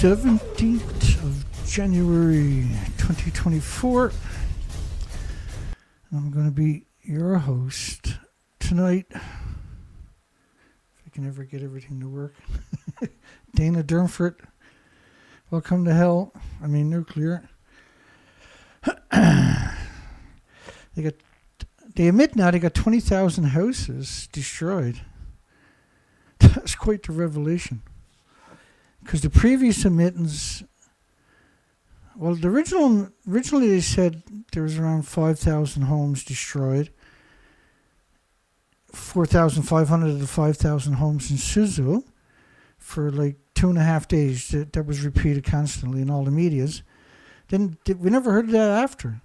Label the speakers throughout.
Speaker 1: 17th of January 2024. I'm going to be your host tonight. If I can ever get everything to work. Dana Durnford. Welcome to hell. I mean nuclear. They admit now they got 20,000 houses destroyed. That's quite the revelation. Because the previous admittance, well, originally they said there was around 5,000 homes destroyed. 4,500 of the 5,000 homes in Suzu for like 2.5 days. That was repeated constantly in all the medias. Then we never heard of that after.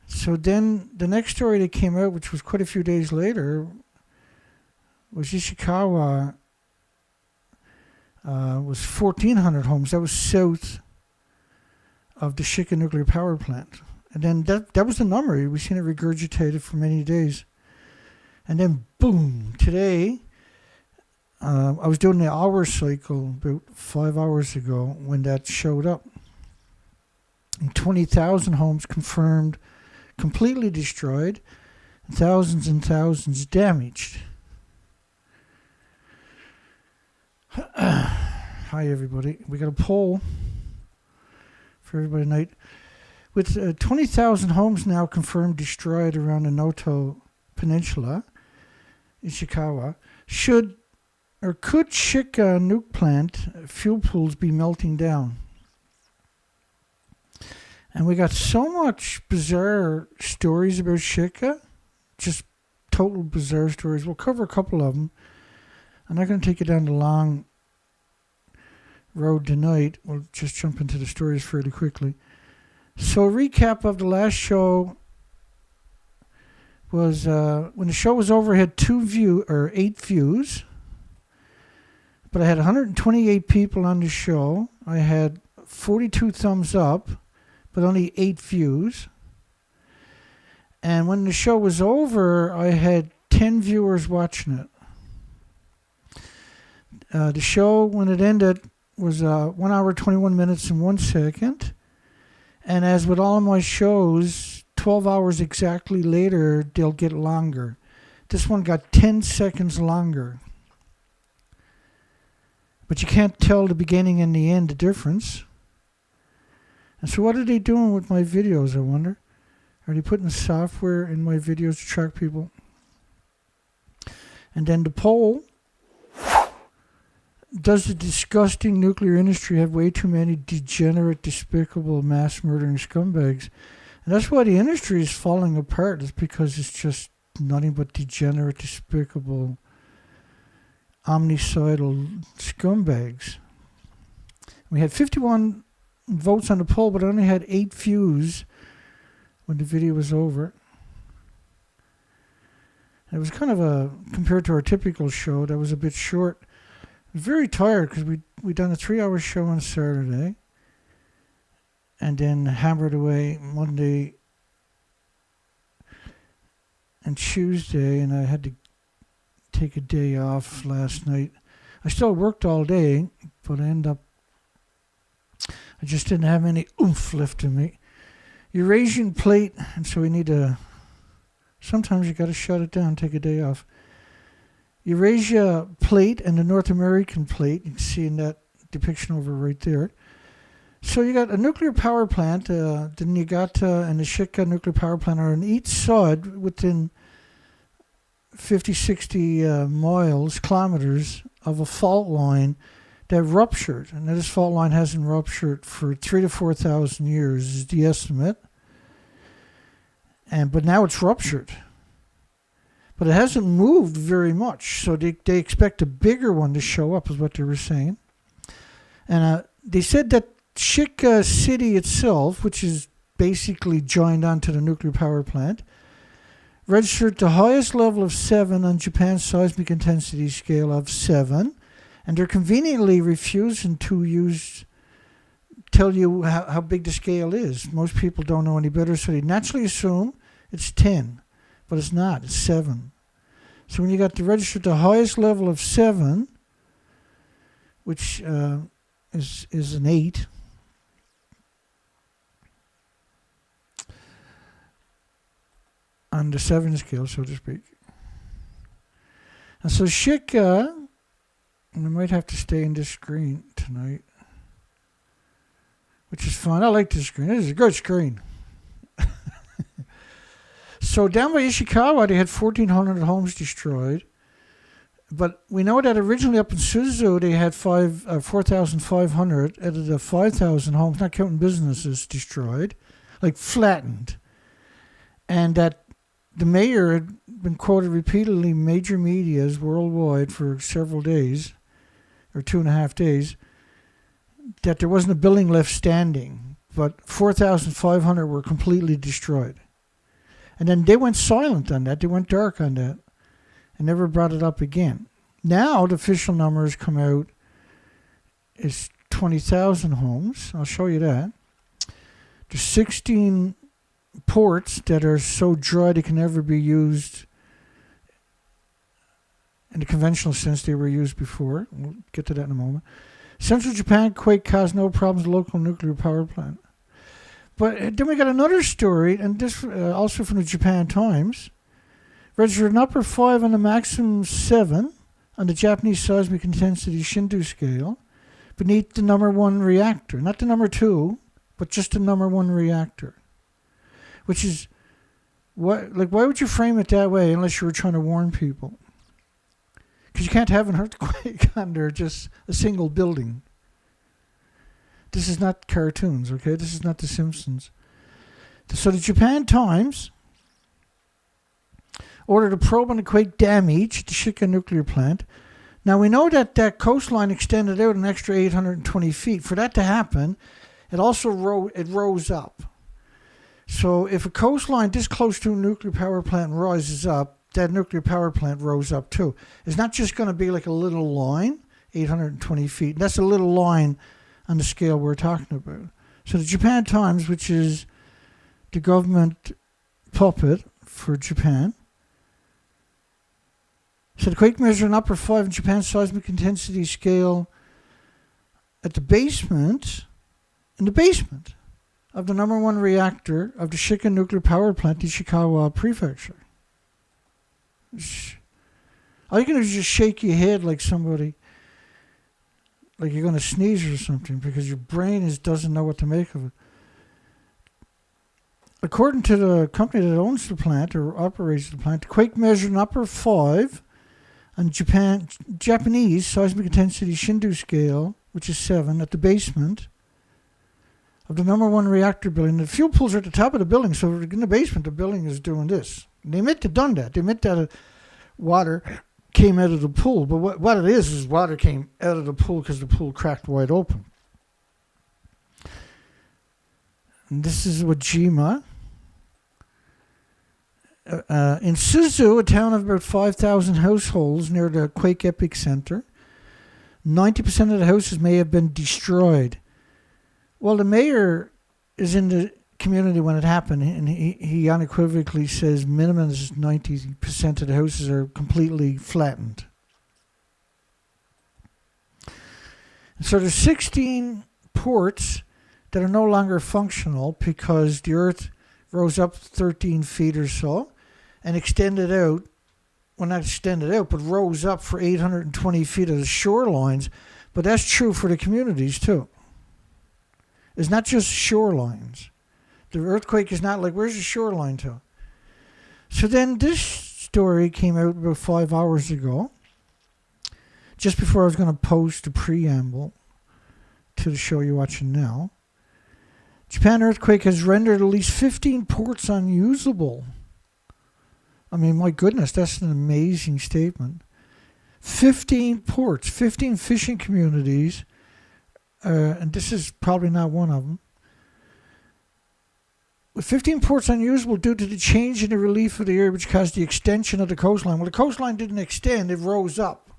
Speaker 1: So then the next story that came out, which was quite a few days later, was Ishikawa was 1,400 homes. That was south of the Shika nuclear power plant. And then that was the number. We've seen it regurgitated for many days. And then boom, today, I was doing the hour cycle about 5 hours ago when that showed up. And 20,000 homes confirmed completely destroyed, thousands and thousands damaged. Hi everybody. We got a poll for everybody tonight. With 20,000 homes now confirmed destroyed around the Noto Peninsula, Ishikawa, could Shika nuke plant fuel pools be melting down? And we got so much bizarre stories about Shika, just total bizarre stories. We'll cover a couple of them. I'm not going to take you down the long road tonight. We'll just jump into the stories fairly quickly. So a recap of the last show was when the show was over, I had 8 views. But I had 128 people on the show. I had 42 thumbs up, but only 8 views. And when the show was over, I had 10 viewers watching it. The show, when it ended, was 1 hour, 21 minutes, and 1 second. And as with all of my shows, 12 hours exactly later, they'll get longer. This one got 10 seconds longer. But you can't tell the beginning and the end, the difference. And so what are they doing with my videos, I wonder? Are they putting software in my videos to track people? And then the poll. Does the disgusting nuclear industry have way too many degenerate, despicable, mass-murdering scumbags? And that's why the industry is falling apart. It's because it's just nothing but degenerate, despicable, omnicidal scumbags. We had 51 votes on the poll, but I only had 8 views when the video was over. And it was kind of compared to our typical show, that was a bit short. I was very tired because we done a 3-hour show on Saturday and then hammered away Monday and Tuesday, and I had to take a day off last night. I still worked all day, but I just didn't have any oomph left in me. Eurasian plate, and so we need to, sometimes you got to shut it down, take a day off. Eurasia plate and the North American plate, you can see in that depiction over right there. So you got a nuclear power plant, the Niigata and the Shika nuclear power plant are on each side within 50, 60 kilometers of a fault line that ruptured. And this fault line hasn't ruptured for 3,000 to 4,000 years is the estimate. But now it's ruptured. But it hasn't moved very much, so they expect a bigger one to show up, is what they were saying. And they said that Shika city itself, which is basically joined onto the nuclear power plant, registered the highest level of 7 on Japan's seismic intensity scale of 7, and they're conveniently refusing to tell you how big the scale is. Most people don't know any better, so they naturally assume it's 10. But it's not, it's 7. So when you got the registered the highest level of 7, which is an 8. On the 7 scale, so to speak. And so Shika, and I might have to stay in this screen tonight, which is fun. I like this screen. This is a good screen. So down by Ishikawa, they had 1,400 homes destroyed. But we know that originally up in Suzu, they had 4,500 out of the 5,000 homes, not counting businesses, destroyed, like flattened. And that the mayor had been quoted repeatedly in major medias worldwide for several days, or 2.5 days, that there wasn't a building left standing, but 4,500 were completely destroyed. And then they went silent on that. They went dark on that and never brought it up again. Now the official numbers come out is 20,000 homes. I'll show you that. There's 16 ports that are so dry they can never be used in the conventional sense they were used before. We'll get to that in a moment. Central Japan quake caused no problems with local nuclear power plant. But then we got another story, and this also from the Japan Times. Registered an upper 5 and a maximum 7 on the Japanese seismic intensity Shindu scale beneath the number 1 reactor. Not the number 2, but just the number 1 reactor. Which is, why would you frame it that way unless you were trying to warn people? Because you can't have an earthquake under just a single building. This is not cartoons, okay? This is not The Simpsons. So the Japan Times ordered a probe on the quake damage at the Shika nuclear plant. Now we know that that coastline extended out an extra 820 feet. For that to happen, it also rose up. So if a coastline this close to a nuclear power plant rises up, that nuclear power plant rose up too. It's not just going to be like a little line, 820 feet. That's a little line on the scale we're talking about. So the Japan Times, which is the government puppet for Japan, said the quake measured an upper 5 in Japan's seismic intensity scale at the basement, in the basement of the number 1 reactor of the Shika nuclear power plant in Ishikawa Prefecture. All you can do is just shake your head like somebody, like you're going to sneeze or something, because your brain doesn't know what to make of it. According to the company that owns the plant or operates the plant, the quake measured an upper 5 on Japanese seismic intensity Shindu scale, which is 7, at the basement of the number 1 reactor building. The fuel pools are at the top of the building, so in the basement, the building is doing this. And they admit they've done that. They admit that water came out of the pool. But what it is water came out of the pool because the pool cracked wide open. And this is Wajima. In Suzu, a town of about 5,000 households near the quake epicenter, 90% of the houses may have been destroyed. Well, the mayor is in the community when it happened, and he unequivocally says minimum is 90% of the houses are completely flattened. And so there's 16 ports that are no longer functional because the earth rose up 13 feet or so and extended out, well, not extended out, but rose up for 820 feet of the shorelines. But that's true for the communities too. It's not just shorelines. The earthquake is not like, where's the shoreline to? So then this story came out about 5 hours ago, just before I was going to post a preamble to the show you're watching now. Japan earthquake has rendered at least 15 ports unusable. I mean, my goodness, that's an amazing statement. 15 ports, 15 fishing communities, and this is probably not one of them. With 15 ports unusable due to the change in the relief of the area which caused the extension of the coastline. Well, the coastline didn't extend, it rose up.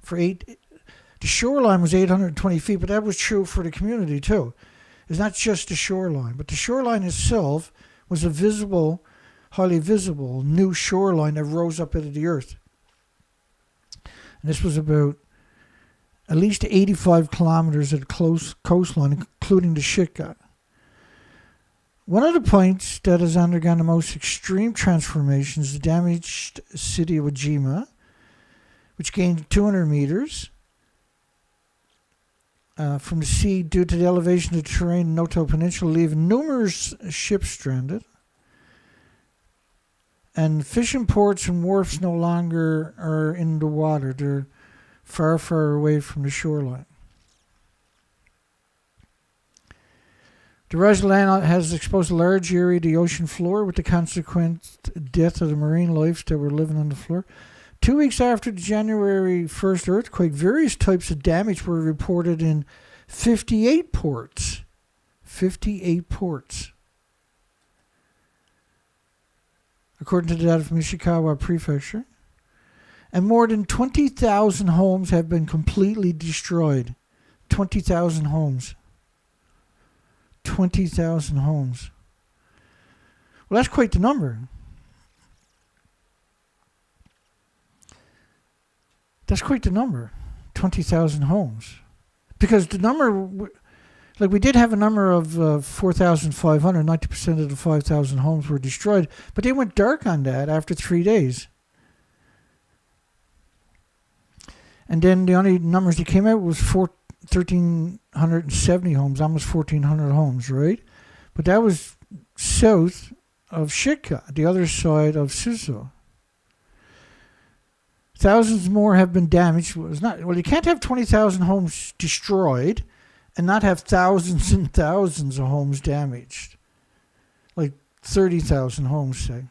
Speaker 1: The shoreline was 820 feet, but that was true for the community too. It's not just the shoreline, but the shoreline itself was a visible, highly visible new shoreline that rose up out of the earth. And this was about at least 85 kilometers at close coastline, including the Shika. One of the points that has undergone the most extreme transformation is the damaged city of Ojima, which gained 200 meters from the sea due to the elevation of the terrain in Noto Peninsula, leaving numerous ships stranded. And fishing ports and wharfs no longer are in the water. They're far, far away from the shoreline. The rise of land has exposed a large area of the ocean floor with the consequent death of the marine life that were living on the floor. 2 weeks after the January 1st earthquake, various types of damage were reported in 58 ports. 58 ports. According to the data from Ishikawa Prefecture. And more than 20,000 homes have been completely destroyed. 20,000 homes. 20,000 homes. Well, that's quite the number. That's quite the number. 20,000 homes. Because the number, like we did have a number of 4,500, 90% of the 5,000 homes were destroyed, but they went dark on that after 3 days. And then the only numbers that came out was 1,370 homes, almost 1,400 homes, right? But that was south of Shika, the other side of Suzu. Thousands more have been damaged. Well, you can't have 20,000 homes destroyed and not have thousands and thousands of homes damaged. Like 30,000 homes, say.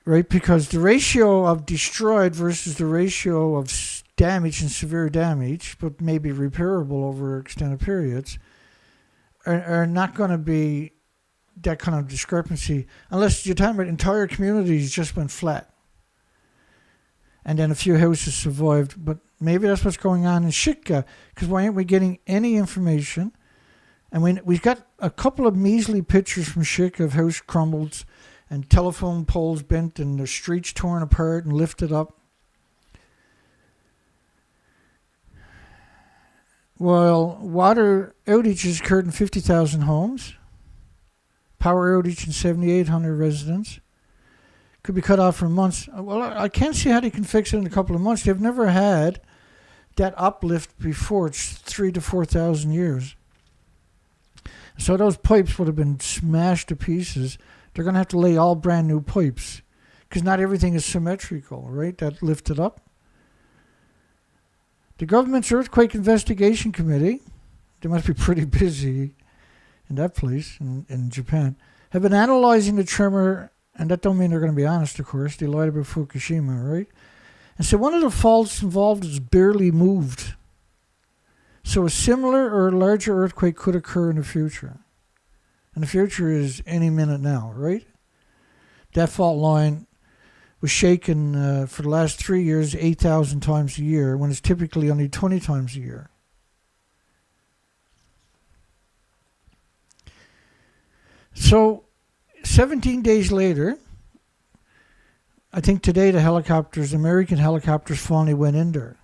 Speaker 1: Right? Because the ratio of destroyed versus the ratio of damage and severe damage, but maybe repairable over extended periods, are not going to be that kind of discrepancy unless you're talking about entire communities just went flat. And then a few houses survived. But maybe that's what's going on in Shika, because why aren't we getting any information? And we've got a couple of measly pictures from Shika of house crumbled and telephone poles bent and the streets torn apart and lifted up. Well, water outages occurred in 50,000 homes. Power outage in 7,800 residents. Could be cut off for months. Well, I can't see how they can fix it in a couple of months. They've never had that uplift before. It's 3,000 to 4,000 years. So those pipes would have been smashed to pieces. They're going to have to lay all brand new pipes because not everything is symmetrical, right? That lifted up. The government's Earthquake Investigation Committee, they must be pretty busy in that place in Japan, have been analyzing the tremor. And that don't mean they're going to be honest, of course. They lied about Fukushima, right? And so one of the faults involved is barely moved. So a similar or larger earthquake could occur in the future. And the future is any minute now, right? That fault line was shaken for the last 3 years 8,000 times a year, when it's typically only 20 times a year. So 17 days later, I think today the American helicopters finally went in there.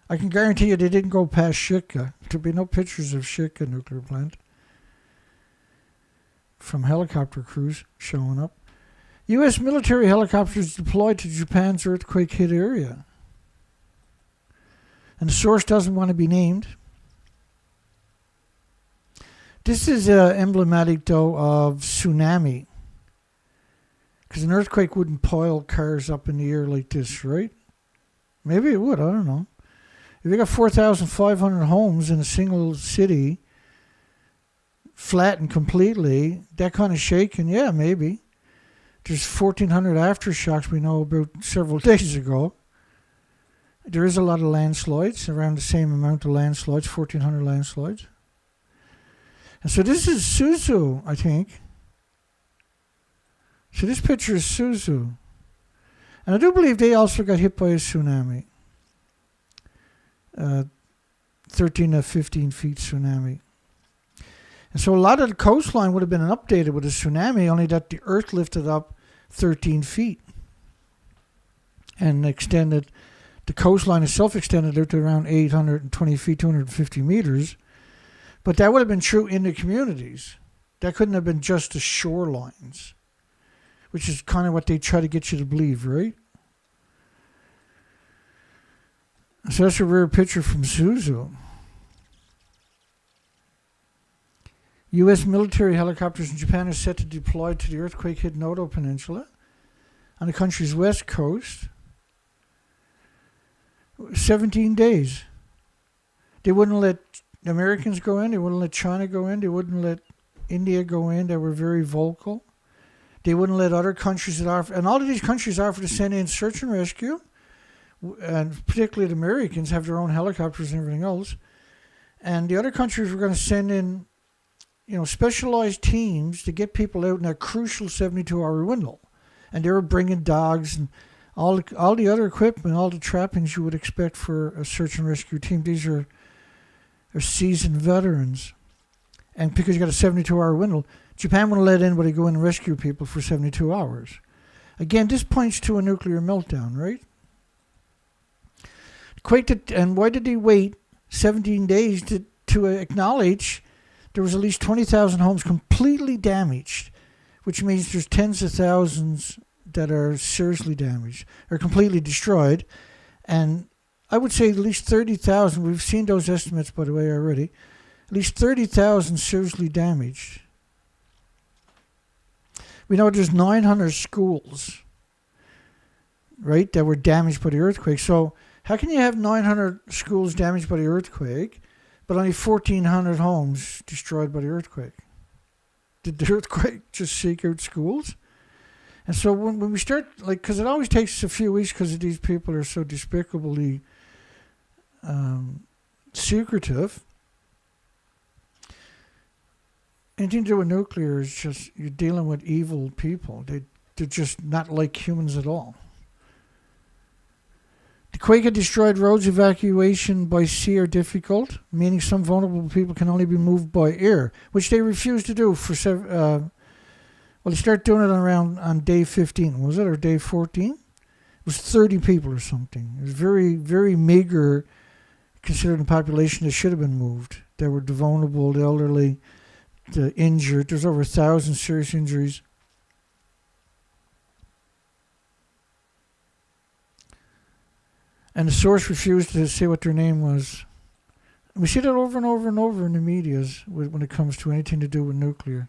Speaker 1: I can guarantee you they didn't go past Shika. There'll be no pictures of Shika nuclear plant from helicopter crews showing up. U.S. military helicopters deployed to Japan's earthquake-hit area. And the source doesn't want to be named. This is emblematic, though, of tsunami. Because an earthquake wouldn't pile cars up in the air like this, right? Maybe it would, I don't know. If you got 4,500 homes in a single city, flattened completely, that kind of shaking, yeah, maybe. There's 1,400 aftershocks we know about several days ago. There is a lot of landslides, around the same amount of landslides, 1,400 landslides. And so this is Suzu, I think. So this picture is Suzu. And I do believe they also got hit by a tsunami. 13 to 15 feet tsunami. And so a lot of the coastline would have been updated with a tsunami, only that the earth lifted up 13 feet and extended The coastline itself extended out to around 820 feet, 250 meters. But that would have been true in the communities. That couldn't have been just the shorelines, which is kind of what they try to get you to believe, right? So that's a rare picture from Suzu. U.S. military helicopters in Japan are set to deploy to the earthquake-hit Noto Peninsula on the country's west coast. 17 days. They wouldn't let Americans go in. They wouldn't let China go in. They wouldn't let India go in. They were very vocal. They wouldn't let other countries that offer, and all of these countries offer to send in search and rescue, and particularly the Americans have their own helicopters and everything else. And the other countries were going to send in, specialized teams to get people out in a crucial 72-hour window. And they were bringing dogs and all the other equipment, all the trappings you would expect for a search and rescue team. These are seasoned veterans. And because you got a 72-hour window, Japan wouldn't let anybody go in and rescue people for 72 hours. Again, this points to a nuclear meltdown, right? And why did they wait 17 days to acknowledge there was at least 20,000 homes completely damaged, which means there's tens of thousands that are seriously damaged or completely destroyed. And I would say at least 30,000, we've seen those estimates, by the way, already, at least 30,000 seriously damaged. We know there's 900 schools, right, that were damaged by the earthquake. So how can you have 900 schools damaged by the earthquake, but only 1,400 homes destroyed by the earthquake? Did the earthquake just seek out schools? And so when we start, because it always takes a few weeks because these people are so despicably secretive. Anything to do with nuclear is just, you're dealing with evil people. They're just not like humans at all. The quake had destroyed roads. Evacuation by sea are difficult, meaning some vulnerable people can only be moved by air, which they refused to do for they started doing it on day 15, was it, or day 14? It was 30 people or something. It was very, very meager, considering the population that should have been moved. They were the vulnerable, the elderly, the injured. There's over 1,000 serious injuries. And the source refused to say what their name was. We see that over and over and over in the media when it comes to anything to do with nuclear.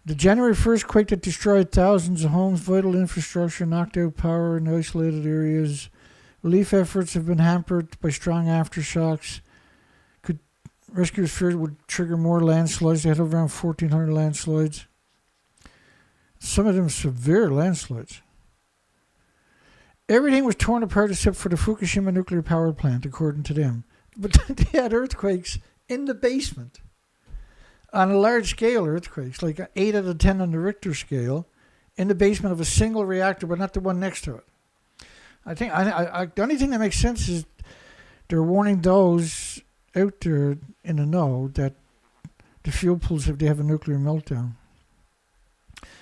Speaker 1: The January 1st quake that destroyed thousands of homes, vital infrastructure, knocked out power in isolated areas. Relief efforts have been hampered by strong aftershocks. Rescuers feared would trigger more landslides. They had around 1,400 landslides. Some of them severe landslides. Everything was torn apart except for the Fukushima nuclear power plant, according to them. But they had earthquakes in the basement. On a large scale earthquakes, like 8 out of 10 on the Richter scale, in the basement of a single reactor, but not the one next to it. I think the only thing that makes sense is they're warning those out there in the know that the fuel pools, if they have a nuclear meltdown.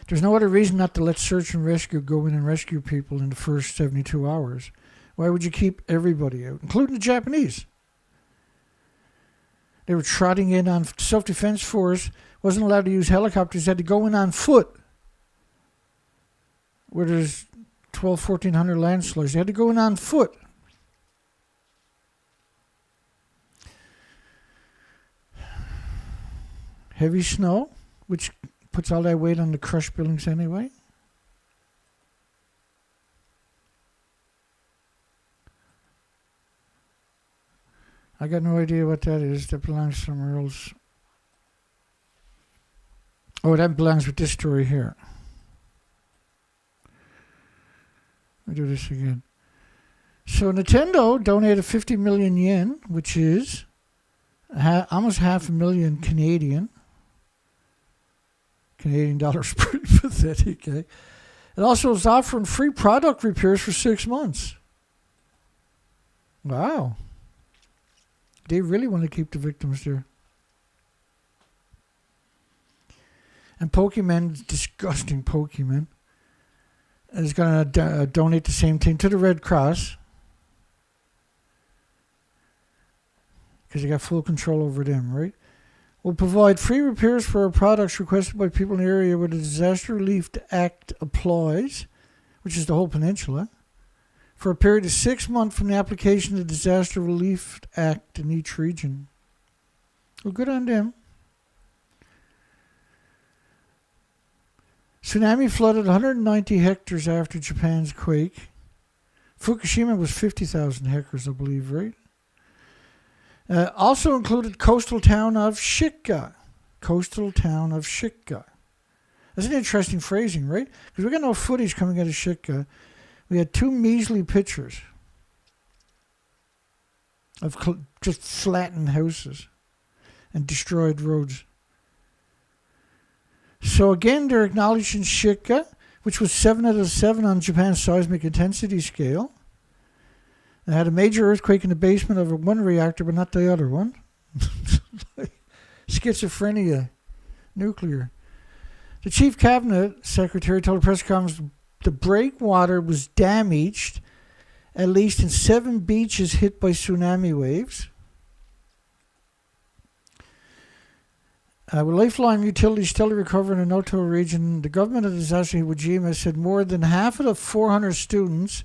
Speaker 1: There's no other reason not to let search and rescue go in and rescue people in the first 72 hours. Why would you keep everybody out, including the Japanese? They were trotting in on self-defense force, wasn't allowed to use helicopters, had to go in on foot. Where there's 1,400 landslides, they had to go in on foot. Heavy snow, which puts all that weight on the crushed buildings anyway. I got no idea what that is. That belongs somewhere else. Oh, that belongs with this story here. Let me do this again. So Nintendo donated 50 million yen, which is almost $500,000 Canadian. Canadian dollars, pretty pathetic, eh? It also is offering free product repairs for 6 months. Wow. They really want to keep the victims there. And Pokemon, disgusting Pokemon. is going to donate the same thing to the Red Cross, because you got full control over them, right? Will provide free repairs for our products requested by people in the area where the Disaster Relief Act applies, which is the whole peninsula, for a period of 6 months from the application of the Disaster Relief Act in each region. Well, good on them. Tsunami flooded 190 hectares after Japan's quake. Fukushima was 50,000 hectares, I believe, right? Also included coastal town of Shika. Coastal town of Shika. That's an interesting phrasing, right? Because we got no footage coming out of Shika. We had 2 measly pictures of just flattened houses and destroyed roads. So again, they're acknowledging Shika, which was 7 out of 7 on Japan's seismic intensity scale. They had a major earthquake in the basement of one reactor, but not the other one. Schizophrenia, nuclear. The chief cabinet secretary told a press conference the breakwater was damaged, at least in 7 beaches hit by tsunami waves. With lifeline utilities still recovering in the Noto region, the government of disaster in Fukushima said more than half of the 400 students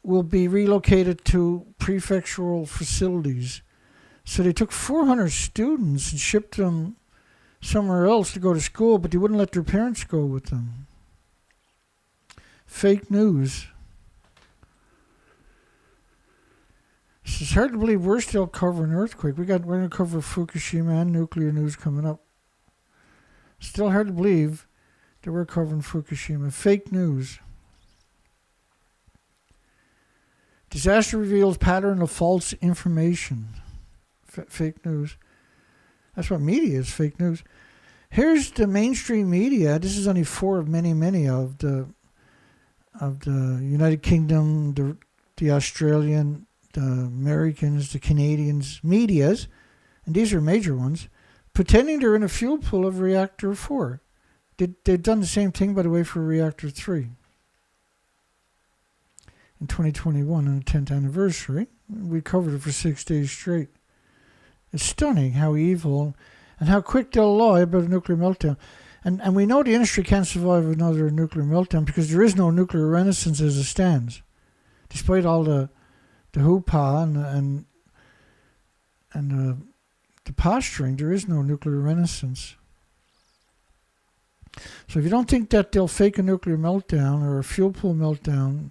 Speaker 1: will be relocated to prefectural facilities. So they took 400 students and shipped them somewhere else to go to school, but they wouldn't let their parents go with them. Fake news. It's hard to believe we're still covering earthquake. We're going to cover Fukushima and nuclear news coming up. Still hard to believe that we're covering Fukushima. Fake news. Disaster reveals pattern of false information. Fake news. That's what media is, fake news. Here's the mainstream media. This is only 4 of many of the United Kingdom, the Australian, the Americans, the Canadians, medias, and these are major ones, pretending they're in a fuel pool of reactor 4. They've done the same thing, by the way, for reactor 3 in 2021 on the 10th anniversary. We covered it for 6 days straight. It's stunning how evil and how quick they'll lie about a nuclear meltdown. And we know the industry can't survive another nuclear meltdown because there is no nuclear renaissance as it stands. Despite all the hoo-ha and the posturing, there is no nuclear renaissance. So if you don't think that they'll fake a nuclear meltdown or a fuel pool meltdown,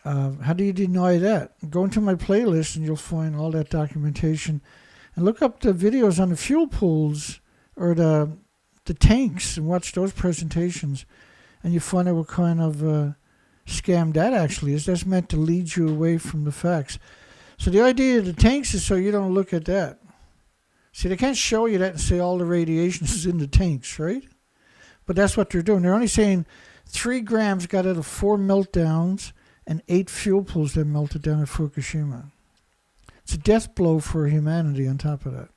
Speaker 1: how do you deny that? Go into my playlist and you'll find all that documentation. And look up the videos on the fuel pools or the tanks and watch those presentations. And you find out what kind of scam that actually is. That's meant to lead you away from the facts. So the idea of the tanks is so you don't look at that. See, they can't show you that and say all the radiation is in the tanks, right? But that's what they're doing. They're only saying 3 grams got out of 4 meltdowns and 8 fuel pools that melted down at Fukushima. It's a death blow for humanity on top of that.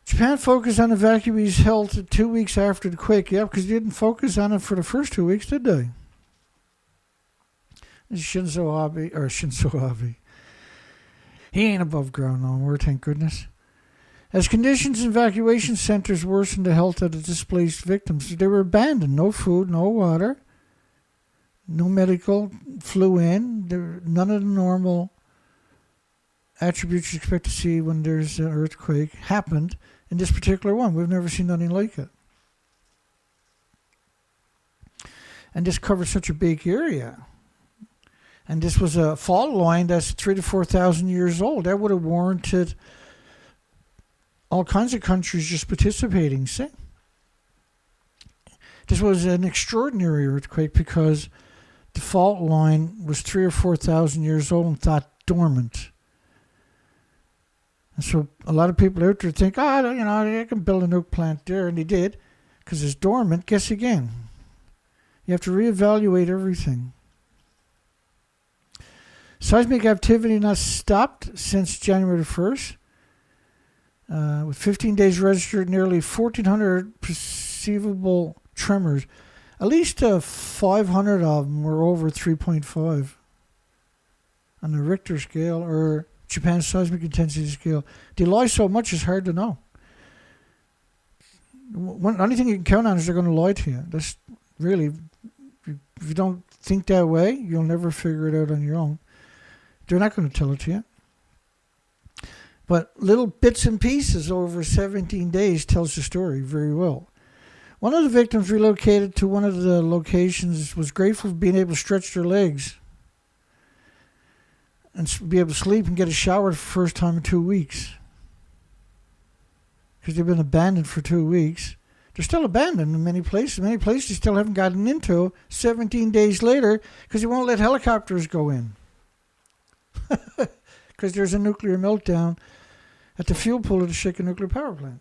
Speaker 1: Japan focused on evacuees' health 2 weeks after the quake. Yeah, because they didn't focus on it for the first 2 weeks, did they? Shinzo Abe. He ain't above ground no more, thank goodness. As conditions in evacuation centers worsened the health of the displaced victims, they were abandoned. No food, no water, no medical flew in. None of the normal attributes you expect to see when there's an earthquake happened in this particular one. We've never seen nothing like it. And this covered such a big area. And this was a fault line that's 3,000 to 4,000 years old. That would have warranted all kinds of countries just participating. See? This was an extraordinary earthquake because the fault line was 3,000 or 4,000 years old and thought dormant. And so a lot of people out there think, they can build a nuke plant there, and they did, because it's dormant. Guess again. You have to reevaluate everything. Seismic activity not stopped since January 1st. with 15 days registered, nearly 1,400 perceivable tremors. At least 500 of them were over 3.5 on the Richter scale or Japan's seismic intensity scale. They lie so much it's hard to know. The only thing you can count on is they're going to lie to you. That's really, if you don't think that way, you'll never figure it out on your own. They're not going to tell it to you. But little bits and pieces over 17 days tells the story very well. One of the victims relocated to one of the locations was grateful for being able to stretch their legs and be able to sleep and get a shower the first time in 2 weeks. Because they've been abandoned for 2 weeks. They're still abandoned in many places. Many places they still haven't gotten into 17 days later because they won't let helicopters go in. Because there's a nuclear meltdown at the fuel pool of the Shika nuclear power plant.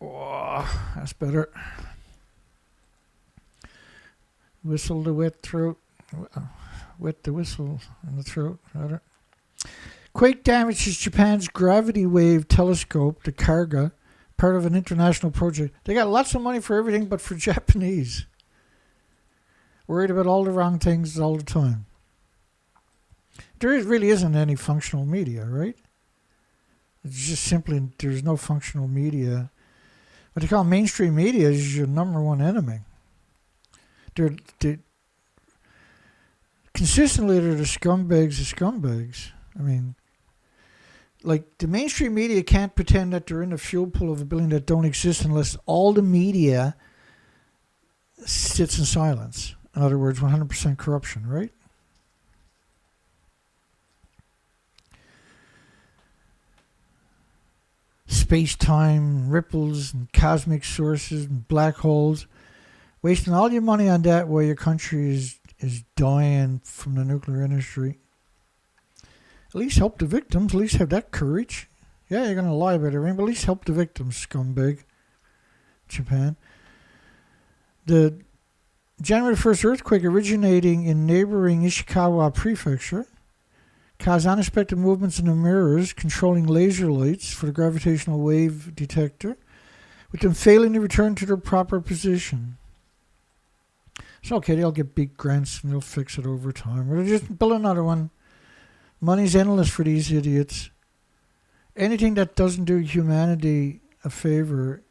Speaker 1: Oh, that's better. Whistle the wet throat. Wet the whistle in the throat. Better. Quake damages Japan's gravity wave telescope, the Kagra, part of an international project. They got lots of money for everything but for Japanese. Worried about all the wrong things all the time. There really isn't any functional media, right? It's just simply, there's no functional media. What they call mainstream media is your number one enemy. Consistently, they're the scumbags of scumbags. I mean, like, the mainstream media can't pretend that they're in the fuel pool of a building that don't exist unless all the media sits in silence. In other words, 100% corruption, right? Space-time ripples and cosmic sources and black holes. Wasting all your money on that while your country is dying from the nuclear industry. At least help the victims. At least have that courage. Yeah, you're going to lie about everything, but at least help the victims, scumbag. Japan. The January 1st earthquake originating in neighboring Ishikawa Prefecture caused unexpected movements in the mirrors controlling laser lights for the gravitational wave detector, with them failing to return to their proper position. It's okay, they'll get big grants and they'll fix it over time. Or they'll just build another one. Money's endless for these idiots. Anything that doesn't do humanity a favor,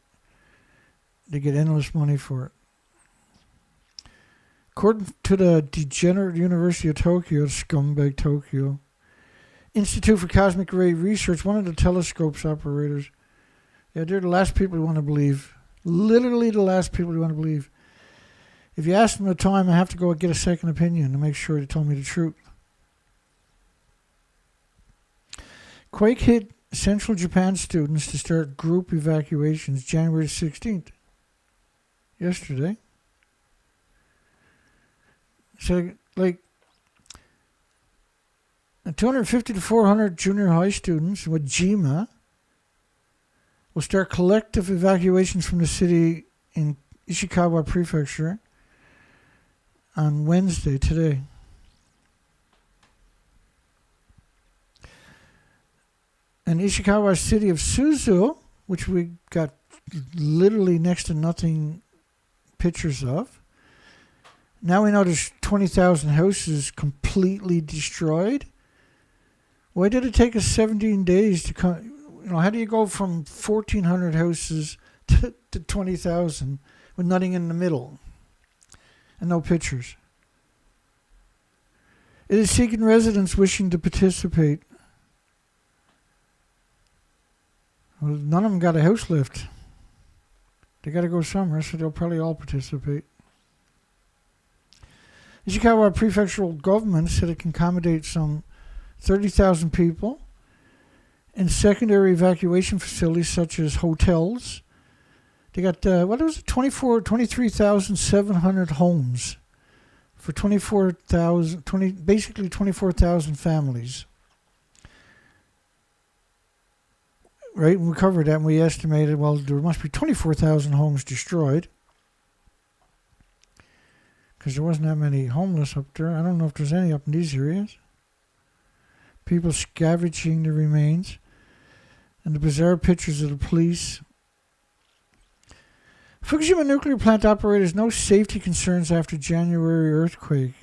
Speaker 1: they get endless money for it. According to the degenerate University of Tokyo, scumbag Tokyo, Institute for Cosmic Ray Research, one of the telescope's operators, yeah, they're the last people you want to believe. Literally the last people you want to believe. If you ask them the time, I have to go get a second opinion to make sure they told me the truth. Quake-Hit Central Japan students to start group evacuations January 16th. Yesterday. So, like, 250 to 400 junior high students with JIMA will start collective evacuations from the city in Ishikawa Prefecture on Wednesday, today. And Ishikawa city of Suzu, which we got literally next to nothing pictures of. Now we know there's 20,000 houses completely destroyed. Why did it take us 17 days to come? You know, how do you go from 1,400 houses to 20,000 with nothing in the middle and no pictures? It is seeking residents wishing to participate. Well, none of them got a house lift. They got to go somewhere, so they'll probably all participate. Ishikawa prefectural government said it can accommodate some 30,000 people in secondary evacuation facilities such as hotels. They got, 23,700 homes for 24,000 families. Right, and we covered that and we estimated, well, there must be 24,000 homes destroyed because there wasn't that many homeless up there. I don't know if there's any up in these areas. People scavenging the remains. And the bizarre pictures of the police. Fukushima nuclear plant operators no safety concerns after January earthquake.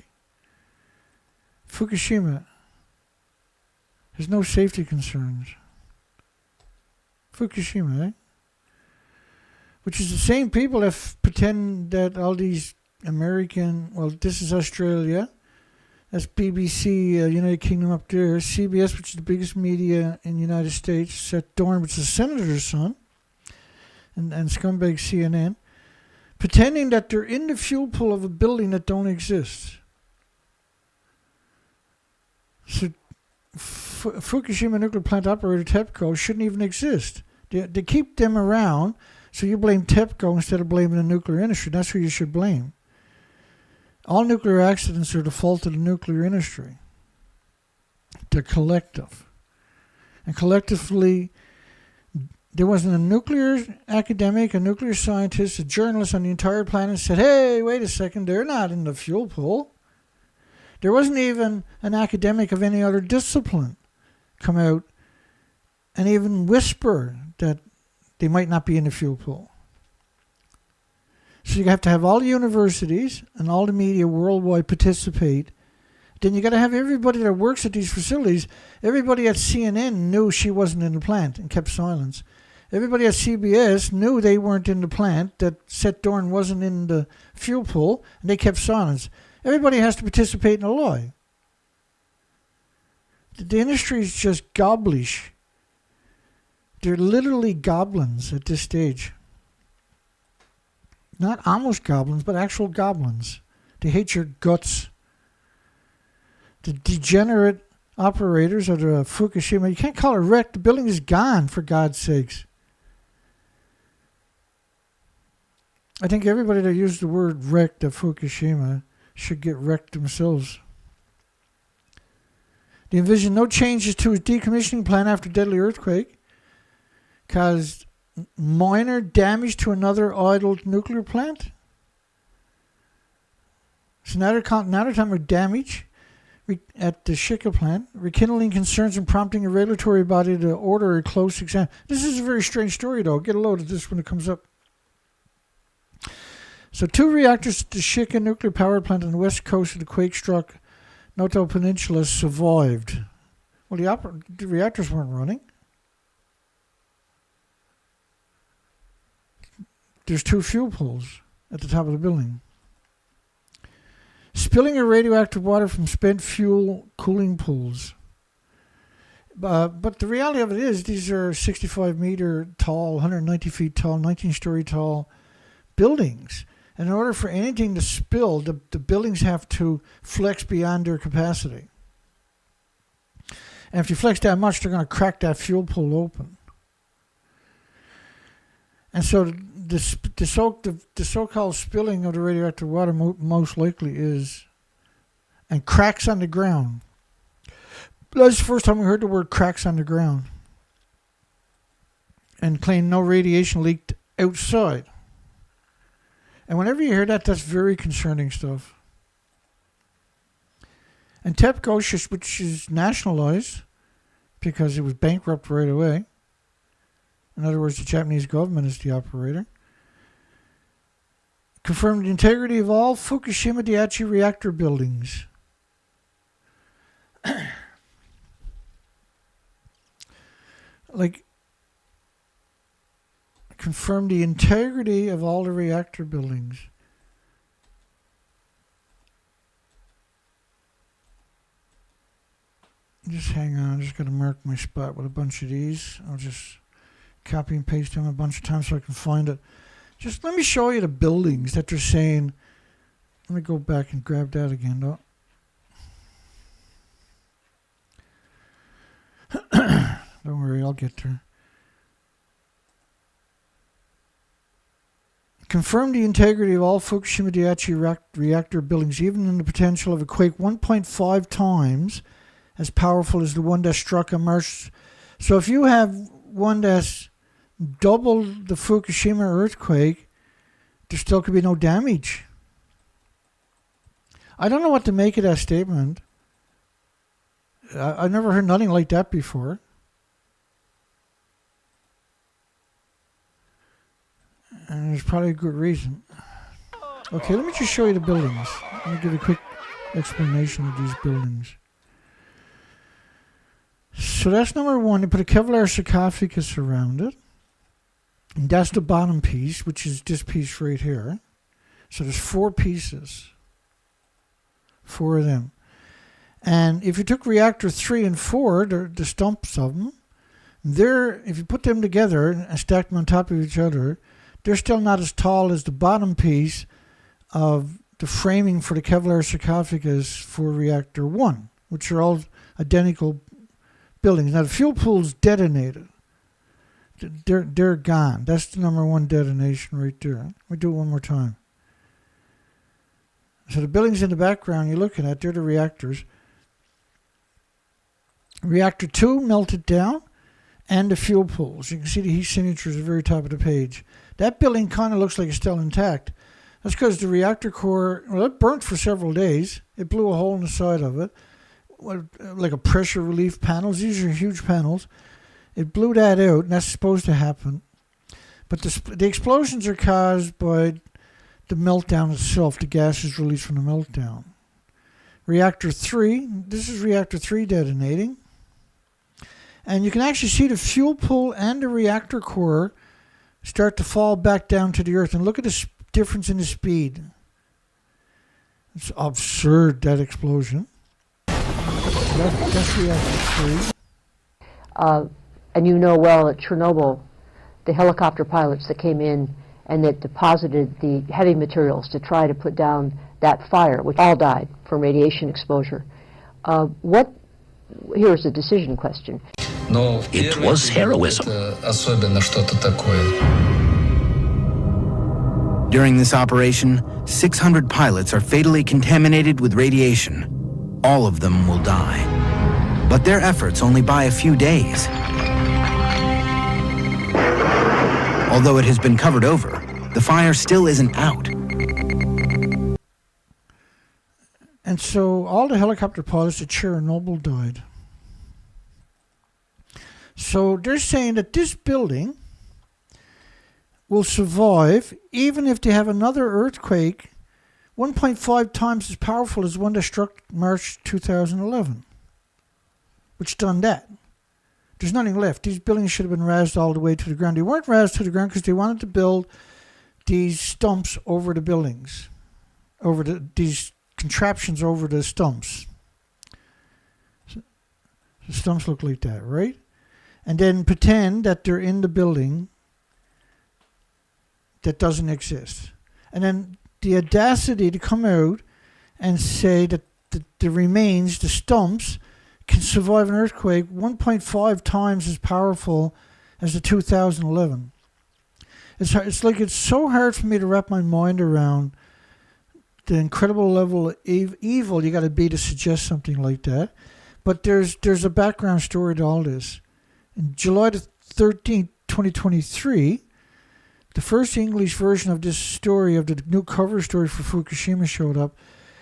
Speaker 1: Fukushima has no safety concerns. Fukushima, eh? Which is the same people that pretend that all these American, well, this is Australia, that's BBC, United Kingdom up there, CBS, which is the biggest media in the United States, Seth Dorn, which is the senator's son, and scumbag CNN, pretending that they're in the fuel pool of a building that don't exist. So Fukushima nuclear plant operator Tepco shouldn't even exist. They keep them around, so you blame Tepco instead of blaming the nuclear industry. That's who you should blame. All nuclear accidents are the fault of the nuclear industry. They're collective. And collectively, there wasn't a nuclear academic, a nuclear scientist, a journalist on the entire planet said, hey, wait a second, they're not in the fuel pool. There wasn't even an academic of any other discipline come out and even whisper that they might not be in the fuel pool. So you have to have all the universities and all the media worldwide participate. Then you got to have everybody that works at these facilities. Everybody at CNN knew she wasn't in the plant and kept silence. Everybody at CBS knew they weren't in the plant, that Seth Dorn wasn't in the fuel pool, and they kept silence. Everybody has to participate in a lie. The industry is just gobblish. They're literally goblins at this stage. Not almost goblins, but actual goblins. They hate your guts. The degenerate operators of the Fukushima, you can't call it a wreck. The building is gone, for God's sakes. I think everybody that used the word wrecked at Fukushima should get wrecked themselves. They envision no changes to its decommissioning plan after deadly earthquake caused minor damage to another idled nuclear plant. So now they're talking about damage at the Shika plant, rekindling concerns and prompting a regulatory body to order a close exam. This is a very strange story, though. Get a load of this when it comes up. So 2 reactors at the Shika nuclear power plant on the west coast of the quake-struck Noto Peninsula survived. Well, the reactors weren't running. There's 2 fuel pools at the top of the building. Spilling of radioactive water from spent fuel cooling pools. But the reality of it is these are 65-meter tall, 190 feet tall, 19-story tall buildings. And in order for anything to spill, the buildings have to flex beyond their capacity. And if you flex that much, they're going to crack that fuel pool open. And so the so-called spilling of the radioactive water most likely is, and cracks on the ground. That's the first time we heard the word cracks on the ground. And claim no radiation leaked outside. And whenever you hear that, that's very concerning stuff. And Tepco, which is nationalized because it was bankrupt right away. In other words, the Japanese government is the operator. Confirmed the integrity of all Fukushima Daiichi reactor buildings. Confirmed the integrity of all the reactor buildings. Just hang on, I'm just going to mark my spot with a bunch of these. I'll just copy and paste them a bunch of times so I can find it. Just let me show you the buildings that they're saying. Let me go back and grab that again, though. Don't worry, I'll get there. Confirmed the integrity of all Fukushima Daiichi reactor buildings, even in the potential of a quake 1.5 times as powerful as the one that struck on March. So if you have one that's double the Fukushima earthquake, there still could be no damage. I don't know what to make of that statement. I've never heard nothing like that before. And there's probably a good reason. Okay, let me just show you the buildings. Let me give a quick explanation of these buildings. So that's number one. They put a Kevlar sarcophagus around it. And that's the bottom piece, which is this piece right here. So there's 4 pieces. 4 of them. And if you took reactor 3 and 4, the stumps of them, if you put them together and stack them on top of each other, they're still not as tall as the bottom piece of the framing for the Kevlar sarcophagus for reactor 1, which are all identical buildings. Now the fuel pool's detonated. They're gone. That's the number 1 detonation right there. Let me do it one more time. So the buildings in the background you're looking at, they're the reactors. Reactor 2 melted down, and the fuel pools. You can see the heat signatures at the very top of the page. That building kind of looks like it's still intact. That's because the reactor core, well, it burnt for several days. It blew a hole in the side of it, like a pressure relief panels. These are huge panels. It blew that out, and that's supposed to happen. But the explosions are caused by the meltdown itself. The gas is released from the meltdown. Reactor 3, this is reactor 3 detonating. And you can actually see the fuel pool and the reactor core start to fall back down to the earth. And look at the difference in the speed. It's absurd, that explosion. That's reactor 3.
Speaker 2: And you know well at Chernobyl, the helicopter pilots that came in and that deposited the heavy materials to try to put down that fire, which all died from radiation exposure. Here's a decision question.
Speaker 3: It was heroism.
Speaker 4: During this operation, 600 pilots are fatally contaminated with radiation. All of them will die. But their efforts only buy a few days. Although it has been covered over, the fire still isn't out.
Speaker 1: And so all the helicopter pilots at Chernobyl died. So they're saying that this building will survive even if they have another earthquake 1.5 times as powerful as one that struck March 2011, which done that. There's nothing left. These buildings should have been razed all the way to the ground. They weren't razed to the ground because they wanted to build these stumps over the buildings, over these contraptions over the stumps. So the stumps look like that, right? And then pretend that they're in the building that doesn't exist. And then the audacity to come out and say that the remains, the stumps, can survive an earthquake 1.5 times as powerful as the 2011. It's like it's so hard for me to wrap my mind around the incredible level of evil you got to be to suggest something like that. But there's a background story to all this. In July the 13th, 2023, the first English version of this story, of the new cover story for Fukushima, showed up.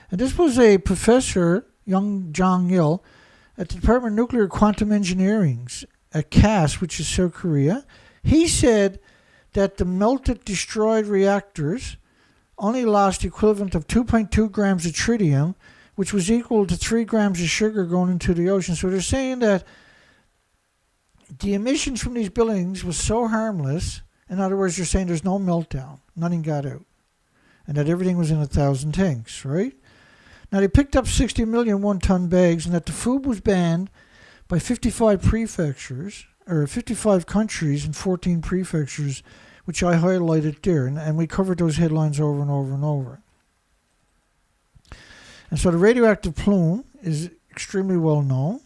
Speaker 1: And this was a professor, young Jong Il, at the Department of Nuclear Quantum Engineering at CAS, which is South Korea. He said that the melted, destroyed reactors only lost the equivalent of 2.2 grams of tritium, which was equal to 3 grams of sugar going into the ocean. So they're saying that the emissions from these buildings was so harmless. In other words, they're saying there's no meltdown. Nothing got out. And that everything was in 1,000 tanks, right? Now, they picked up 60 million one-ton bags, and that the food was banned by 55 prefectures, or 55 countries and 14 prefectures, which I highlighted there. And we covered those headlines over and over and over. And so the radioactive plume is extremely well known.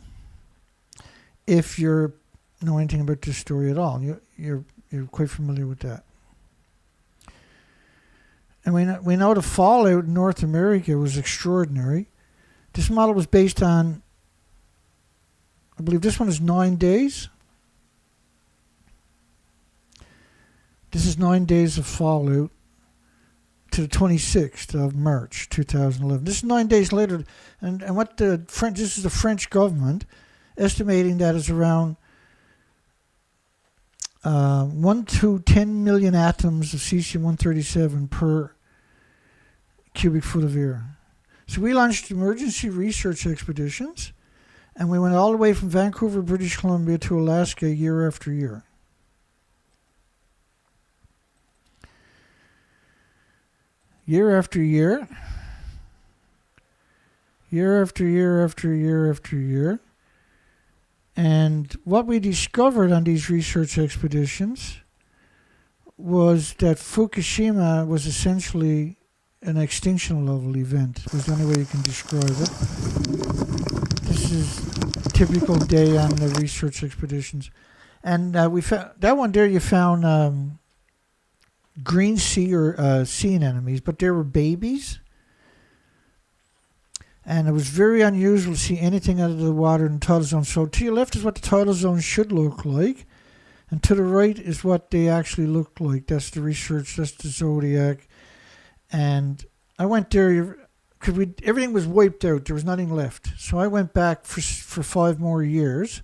Speaker 1: If you know anything about this story at all, you're quite familiar with that. And we know the fallout in North America was extraordinary. This model was based on, I believe this one is 9 days. This is 9 days of fallout. to the 26th of March 2011. This is 9 days later, and what the French, this is the French government estimating that is around 1 to 10 million atoms of cesium-137 per cubic foot of air. So we launched emergency research expeditions, and we went all the way from Vancouver, British Columbia to Alaska year after year. Year after year. Year after year after year after year. And what we discovered on these research expeditions was that Fukushima was essentially an extinction level event. Was the only way you can describe it. This is a typical day on the research expeditions. And we found that one there you found green sea or sea anemones, but they were babies. And it was very unusual to see anything out of the water in the tidal zone. So to your left is what the tidal zone should look like. And to the right is what they actually look like. That's the research, that's the zodiac. And I went there because everything was wiped out. There was nothing left. So I went back for 5 more years,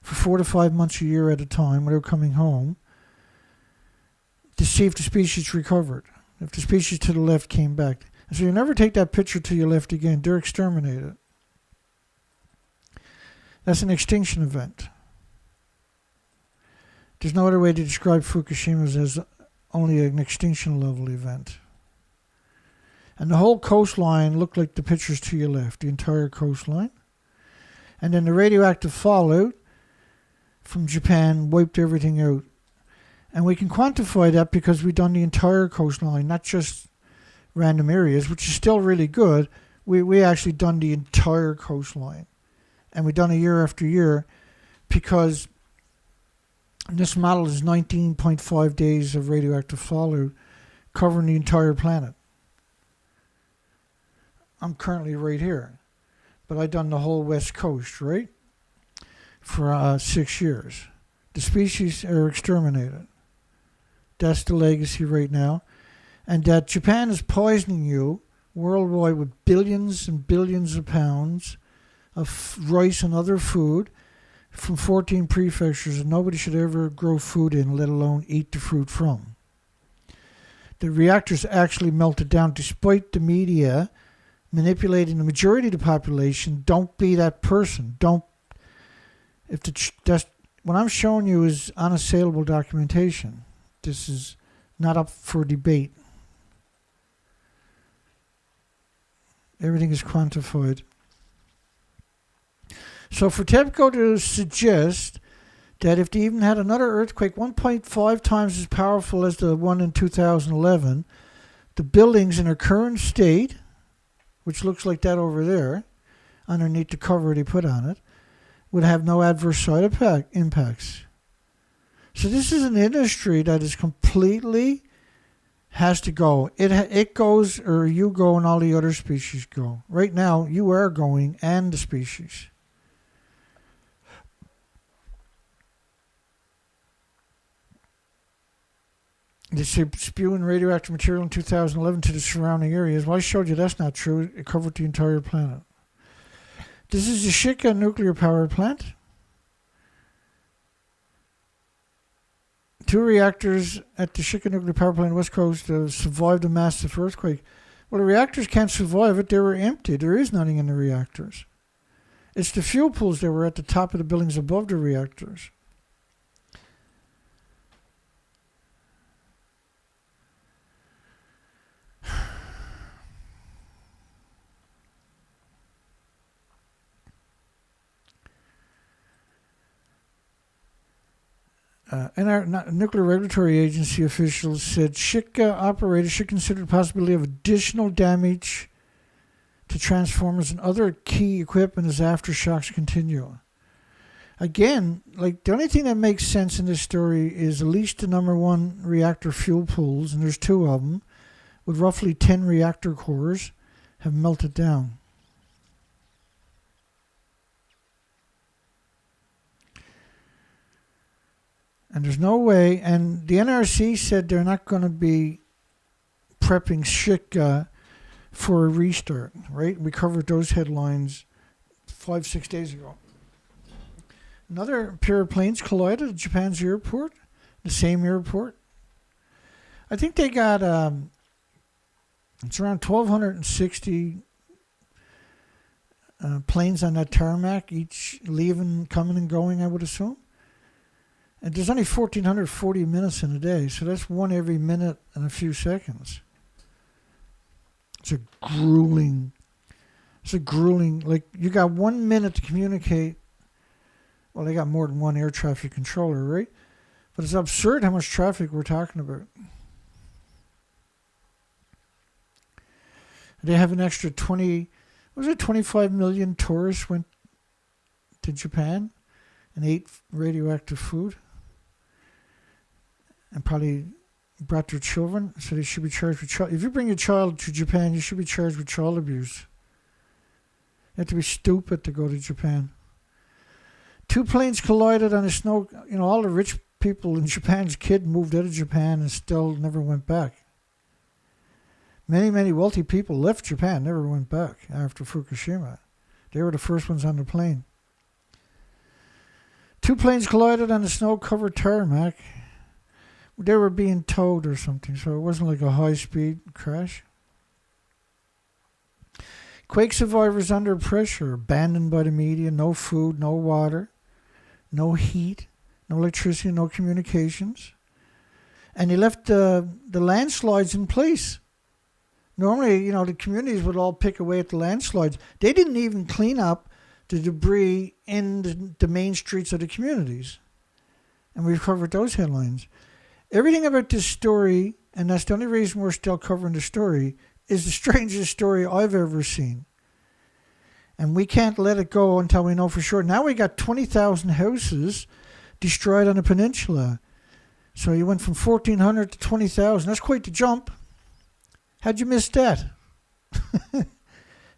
Speaker 1: for 4 to 5 months a year at a time without coming home, to see if the species recovered, if the species to the left came back. And so you never take that picture to your left again. They're exterminated. That's an extinction event. There's no other way to describe Fukushima as only an extinction level event. And the whole coastline looked like the pictures to your left, the entire coastline. And then the radioactive fallout from Japan wiped everything out. And we can quantify that because we've done the entire coastline, not just random areas, which is still really good. We actually done the entire coastline. And we've done it year after year because this model is 19.5 days of radioactive fallout covering the entire planet. I'm currently right here, but I've done the whole west coast, right, for 6 years. The species are exterminated. That's the legacy right now. And that Japan is poisoning you worldwide with billions and billions of pounds of rice and other food from 14 prefectures that nobody should ever grow food in, let alone eat the fruit from. The reactors actually melted down despite the media manipulating the majority of the population. Don't be that person. Don't. What I'm showing you is unassailable documentation. This is not up for debate. Everything is quantified. So for Tepco to suggest that if they even had another earthquake 1.5 times as powerful as the one in 2011, the buildings in their current state, which looks like that over there, underneath the cover they put on it, would have no adverse side impacts. So this is an industry that is completely has to go. It goes, or you go, and all the other species go. Right now, you are going, and the species. They say spewing radioactive material in 2011 to the surrounding areas. Well, I showed you that's not true. It covered the entire planet. This is the Shika nuclear power plant. 2 reactors at the Shika nuclear power plant on the west coast survived a massive earthquake. Well, the reactors can't survive it. They were empty. There is nothing in the reactors. It's the fuel pools that were at the top of the buildings above the reactors. And our nuclear regulatory agency officials said Shika operators should consider the possibility of additional damage to transformers and other key equipment as aftershocks continue. Again, like the only thing that makes sense in this story is at least the number 1 reactor fuel pools, and there's 2 of them, with roughly 10 reactor cores, have melted down. And there's no way, and the NRC said they're not going to be prepping Shika for a restart, right? We covered those headlines 5-6 days ago. Another pair of planes collided at Japan's airport, the same airport. I think they got, it's around 1,260 planes on that tarmac, each leaving, coming and going, I would assume. And there's only 1,440 minutes in a day, so that's one every minute and a few seconds. It's a grueling, like, you got 1 minute to communicate. Well, they got more than one air traffic controller, right? But it's absurd how much traffic we're talking about. They have an extra 25 million tourists went to Japan and ate radioactive food and probably brought their children, so they should be charged with child. If you bring your child to Japan, you should be charged with child abuse. You have to be stupid to go to Japan. 2 planes collided on the snow. You know, all the rich people in Japan's kid moved out of Japan and still never went back. Many, many wealthy people left Japan, never went back after Fukushima. They were the first ones on the plane. 2 planes collided on the snow-covered tarmac. They were being towed or something, so it wasn't like a high-speed crash. Quake survivors under pressure, abandoned by the media, no food, no water, no heat, no electricity, no communications. And they left the landslides in place. Normally, you know, the communities would all pick away at the landslides. They didn't even clean up the debris in the main streets of the communities. And we've covered those headlines. Everything about this story, and that's the only reason we're still covering the story, is the strangest story I've ever seen. And we can't let it go until we know for sure. Now we got 20,000 houses destroyed on the peninsula. So you went from 1,400 to 20,000. That's quite the jump. How'd you miss that?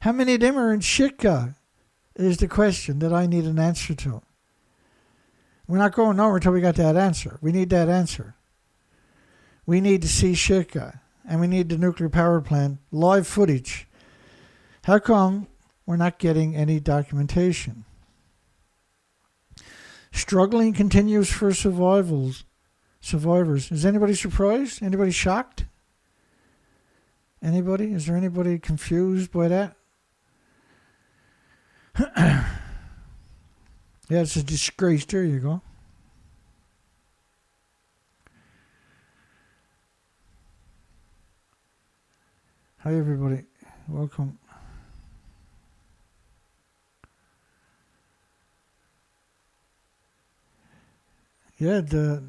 Speaker 1: How many of them are in Shika is the question that I need an answer to. We're not going nowhere until we got that answer. We need that answer. We need to see Shika, and we need the nuclear power plant live footage. How come we're not getting any documentation? Struggling continues for survivors. Is anybody surprised? Anybody shocked? Anybody? Is there anybody confused by that? Yeah, it's a disgrace. There you go. Hi, everybody. Welcome. Yeah, the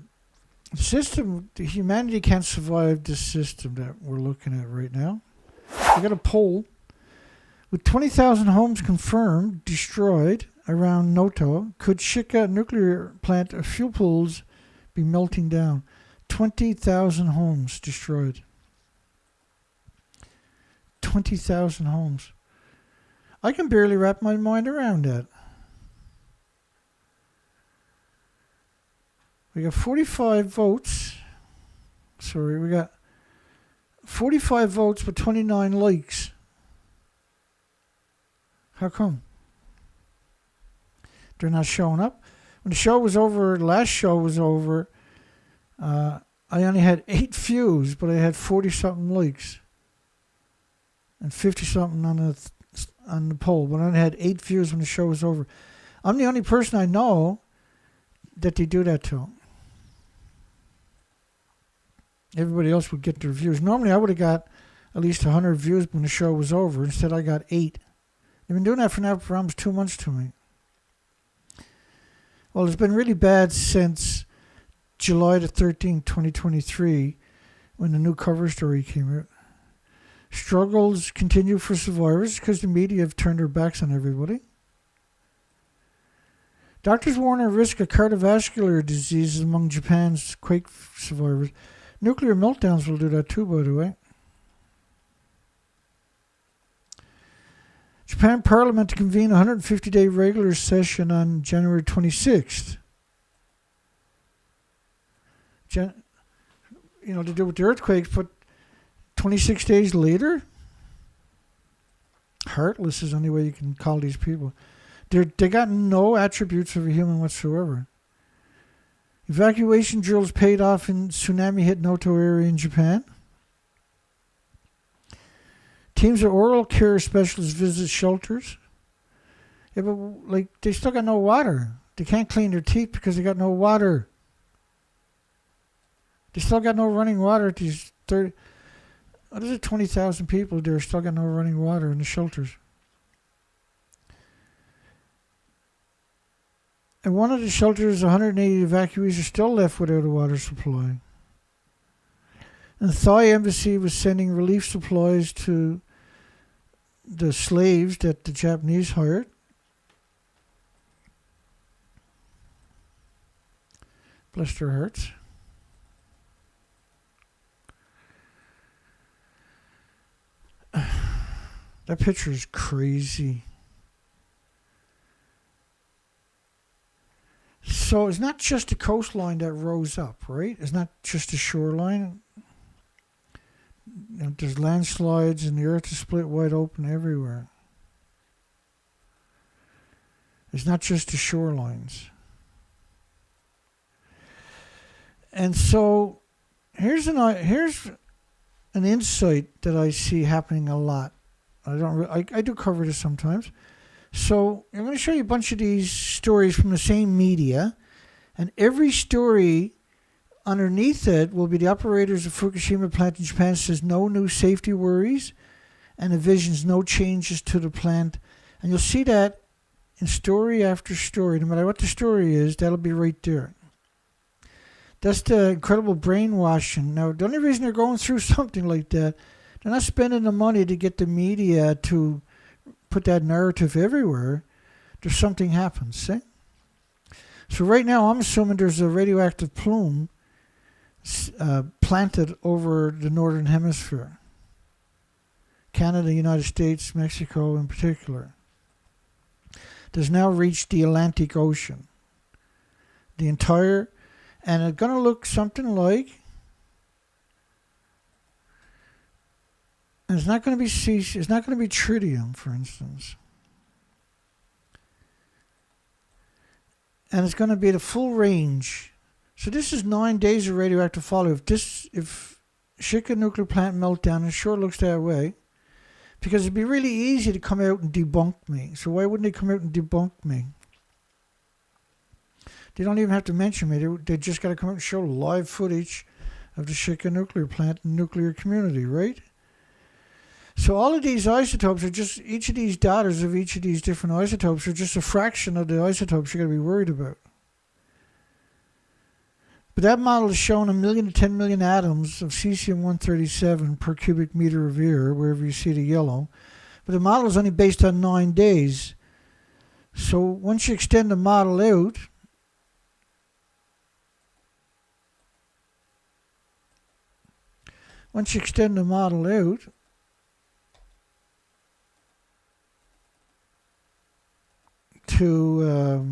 Speaker 1: system, humanity can't survive this system that we're looking at right now. We got a poll. With 20,000 homes confirmed destroyed around Noto, could Shika nuclear plant fuel pools be melting down? 20,000 homes destroyed. 20,000 homes. I can barely wrap my mind around that. We got 45 votes. Sorry, we got 45 votes but 29 likes. How come? They're not showing up. When the show was over, the last show was over, I only had 8 views, but I had 40-something likes. And 50-something on the poll. But I only had 8 views when the show was over. I'm the only person I know that they do that to. Everybody else would get their views. Normally, I would have got at least 100 views when the show was over. Instead, I got 8. They've been doing that for now for almost 2 months to me. Well, it's been really bad since July the 13th, 2023, when the new cover story came out. Struggles continue for survivors because the media have turned their backs on everybody. Doctors warn of risk of cardiovascular diseases among Japan's quake survivors. Nuclear meltdowns will do that too, by the way. Japan Parliament to convene a 150-day regular session on January 26th. To do with the earthquakes, but 26 days later? Heartless is the only way you can call these people. They got no attributes of a human whatsoever. Evacuation drills paid off in tsunami hit Noto area in Japan. Teams of oral care specialists visit shelters. Yeah, but like they still got no water. They can't clean their teeth because they got no water. They still got no running water at these 30. What is it? 20,000 people there still got no running water in the shelters. And one of the shelters, 180 evacuees are still left without a water supply. And the Thai embassy was sending relief supplies to the slaves that the Japanese hired. Bless their hearts. That picture is crazy. So it's not just the coastline that rose up, right? It's not just the shoreline. You know, there's landslides and the earth is split wide open everywhere. It's not just the shorelines. And so here's an insight that I see happening a lot. I do cover this sometimes. So I'm going to show you a bunch of these stories from the same media, and every story underneath it will be the operators of Fukushima plant in Japan says no new safety worries, and envisions no changes to the plant. And you'll see that in story after story. No matter what the story is, that'll be right there. That's the incredible brainwashing. Now, the only reason they're going through something like that, they're not spending the money to get the media to put that narrative everywhere. There's something happens, see? So right now, I'm assuming there's a radioactive plume planted over the northern hemisphere. Canada, United States, Mexico in particular. There's now reached the Atlantic Ocean. The entire, and it's going to look something like, and it's not going to be it's not going to be tritium, for instance. And it's going to be the full range. So this is 9 days of radioactive fallout. If Shika nuclear plant meltdown, it sure looks that way. Because it'd be really easy to come out and debunk me. So why wouldn't they come out and debunk me? They don't even have to mention me. They just got to come out and show live footage of the Shika nuclear plant and nuclear community, right? So all of these isotopes are just, each of these daughters of each of these different isotopes are just a fraction of the isotopes you're going to be worried about. But that model is showing 1 million to 10 million atoms of cesium-137 per cubic meter of air, wherever you see the yellow. But the model is only based on 9 days. So once you extend the model out, to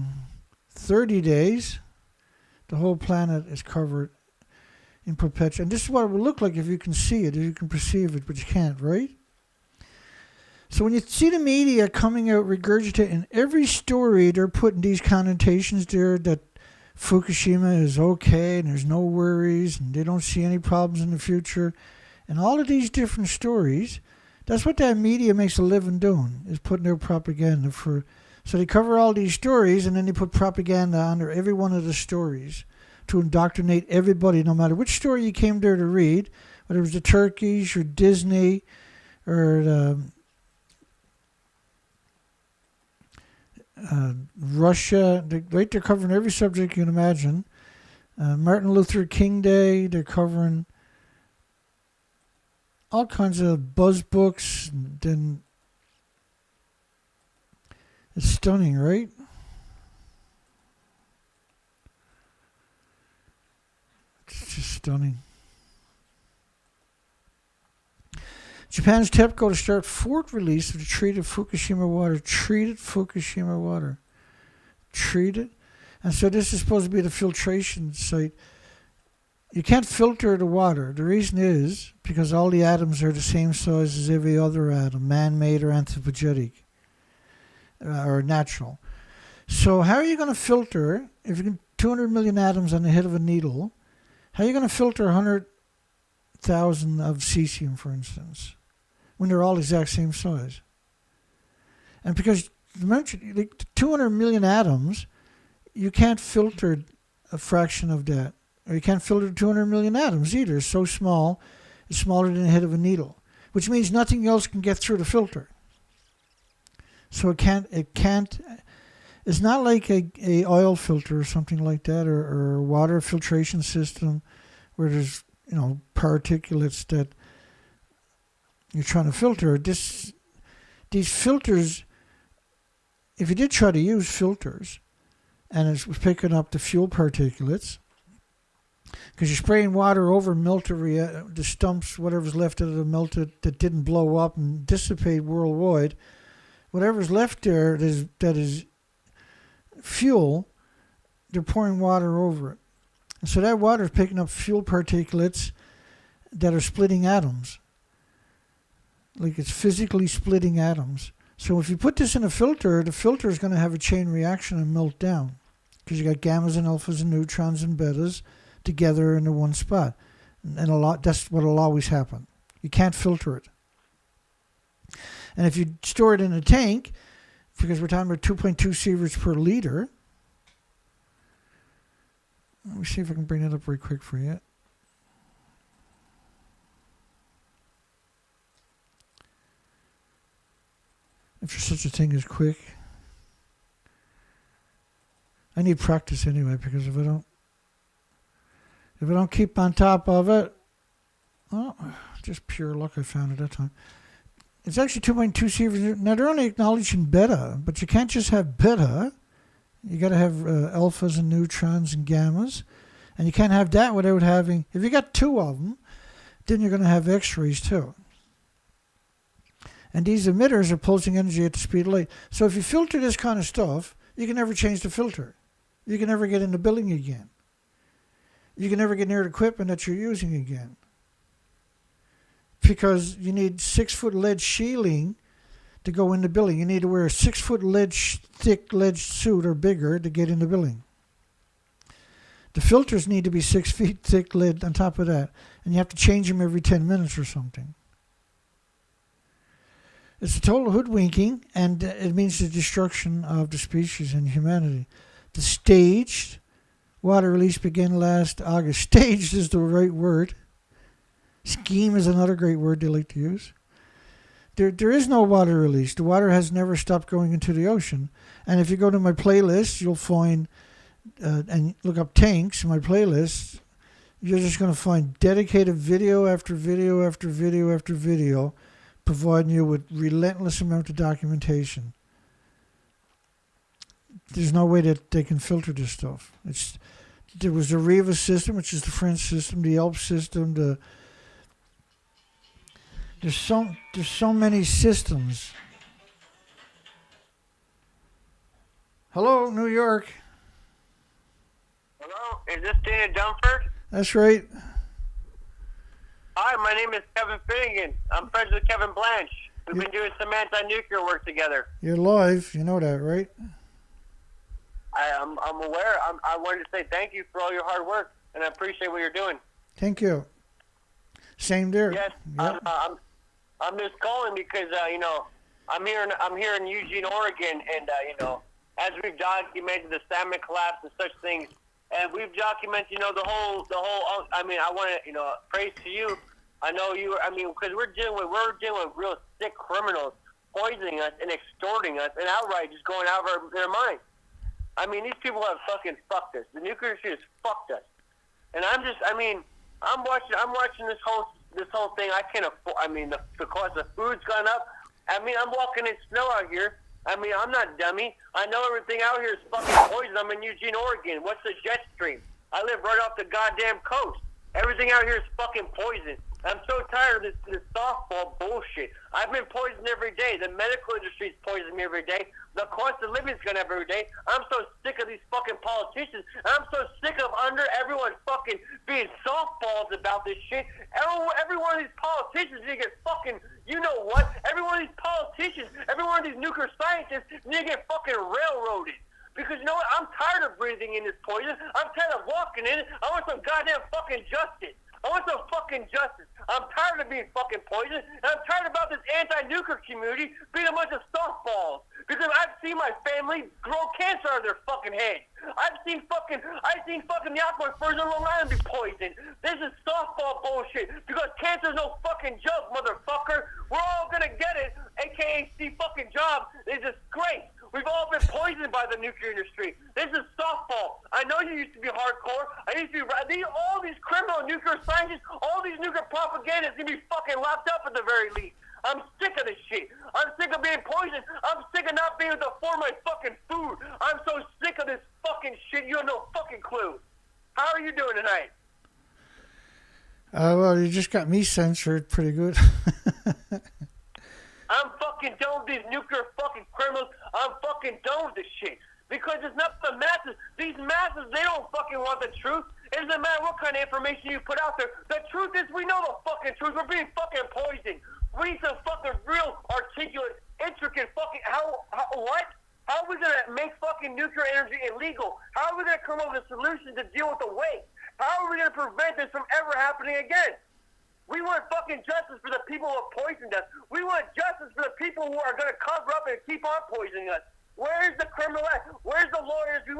Speaker 1: 30 days, the whole planet is covered in perpetual. And this is what it would look like if you can see it, if you can perceive it, but you can't, right? So when you see the media coming out regurgitating every story, they're putting these connotations there that Fukushima is okay and there's no worries and they don't see any problems in the future. And all of these different stories, that's what that media makes a living doing, is putting their propaganda for. So they cover all these stories and then they put propaganda under every one of the stories to indoctrinate everybody, no matter which story you came there to read, whether it was the Turkish or Disney or Russia. They're covering every subject you can imagine. Martin Luther King Day, they're covering all kinds of buzz books. Then it's stunning, right? It's just stunning. Japan's Tepco to start fourth release of the treated Fukushima water. Treated Fukushima water. Treated. And so this is supposed to be the filtration site. you can't filter the water. The reason is because all the atoms are the same size as every other atom, man-made or anthropogenic or natural. So how are you going to filter, if you can 200 million atoms on the head of a needle, how are you going to filter 100,000 of cesium, for instance, when they're all exact same size? And because remember, like 200 million atoms, you can't filter a fraction of that. Or you can't filter 200 million atoms either. It's so small, it's smaller than the head of a needle, which means nothing else can get through the filter. So it can't, it's not like a oil filter or something like that, or a water filtration system where there's, particulates that you're trying to filter. These filters, if you did try to use filters and it was picking up the fuel particulates, because you're spraying water over the stumps, whatever's left of the melted that didn't blow up and dissipate worldwide, whatever's left there that is fuel, they're pouring water over it. And so that water is picking up fuel particulates that are splitting atoms. Like it's physically splitting atoms. So if you put this in a filter, the filter is going to have a chain reaction and melt down. Because you got gammas and alphas and neutrons and betas together in the one spot. And that's what will always happen. You can't filter it. And if you store it in a tank, because we're talking about 2.2 sieverts per liter. Let me see if I can bring that up very quick for you. If there's such a thing as quick. I need practice anyway, because if I don't keep on top of it, oh, just pure luck I found it that time. It's actually 2.2 sieverts. Now they're only acknowledging beta, but you can't just have beta. You got to have alphas and neutrons and gammas, and you can't have that without having. If you got two of them, then you're going to have X-rays too. And these emitters are pulsing energy at the speed of light. So if you filter this kind of stuff, you can never change the filter. You can never get in the building again. You can never get near the equipment that you're using again. Because you need 6-foot lead shielding to go in the building. You need to wear a 6-foot thick lead suit or bigger to get in the building. The filters need to be 6 feet thick lead on top of that. And you have to change them every 10 minutes or something. It's a total hoodwinking, and it means the destruction of the species and humanity. The staged water release began last August. Staged is the right word. Scheme is another great word they like to use. There is no water release. The water has never stopped going into the ocean. And if you go to my playlist, you'll find, and look up tanks in my playlist, you're just going to find dedicated video after video after video after video, providing you with relentless amount of documentation. There's no way that they can filter this stuff. There was the Riva system, which is the French system, the Alp system, there's so many systems. Hello, New York.
Speaker 5: Hello, is this Dana Durnford?
Speaker 1: That's right.
Speaker 5: Hi, my name is Kevin Finnegan. I'm friends with Kevin Blanche. We've been doing some anti-nuclear work together.
Speaker 1: You're live. You know that, right?
Speaker 5: I'm aware. I wanted to say thank you for all your hard work, and I appreciate what you're doing.
Speaker 1: Thank you. Same there.
Speaker 5: Yes,
Speaker 1: yep.
Speaker 5: I'm just calling because I'm here in Eugene, Oregon, and as we've documented the salmon collapse and such things, and we've documented the whole. I mean, I want to praise to you. I know you. I mean, because we're dealing with real sick criminals poisoning us and extorting us and outright just going out of their minds. I mean, these people have fucking fucked us. The nuclear industry has fucked us, and I'm watching this whole thing. I can't afford. I mean, the cost of food's gone up. I mean, I'm walking in snow out here. I mean, I'm not dummy. I know everything out here is fucking poison. I'm in Eugene, Oregon. What's the jet stream? I live right off the goddamn coast. Everything out here is fucking poison. I'm so tired of this softball bullshit. I've been poisoned every day. The medical industry's poisoning me every day. The cost of living's gonna have every day. I'm so sick of these fucking politicians. I'm so sick of everyone fucking being softballs about this shit. Every one of these politicians need to get fucking, you know what? Every one of these politicians, every one of these nuclear scientists need to get fucking railroaded. Because you know what? I'm tired of breathing in this poison. I'm tired of walking in it. I want some goddamn fucking justice. I want some fucking justice. I'm tired of being fucking poisoned, and I'm tired about this anti-nuclear community being a bunch of softballs. Because I've seen my family grow cancer out of their fucking heads. I've seen fucking the aquifers in Long Island be poisoned. This is softball bullshit. Because cancer's no fucking joke, motherfucker. We're all gonna get it. AKA see fucking job is a disgrace. We've all been poisoned by the nuclear industry. This is softball. I know you used to be hardcore. I used to be all these criminal nuclear scientists, all these nuclear propagandists gonna be fucking locked up at the very least. I'm sick of this shit. I'm sick of being poisoned. I'm sick of not being able to afford my fucking food. I'm so sick of this fucking shit. You have no fucking clue. How are you doing tonight?
Speaker 1: Well, you just got me censored pretty good.
Speaker 5: I'm fucking done with these nuclear fucking criminals. I'm fucking done with this shit. Because it's not the masses. These masses, they don't fucking want the truth. It doesn't matter what kind of information you put out there. The truth is, we know the fucking truth. We're being fucking poisoned. We need some fucking real, articulate, intricate fucking, what? How are we going to make fucking nuclear energy illegal? How are we going to come up with a solution to deal with the waste? How are we going to prevent this from ever happening again? We want fucking justice for the people who have poisoned us. We want justice for the people who are going to cover up and keep on poisoning us. Where's the criminal at? Where's the lawyers? We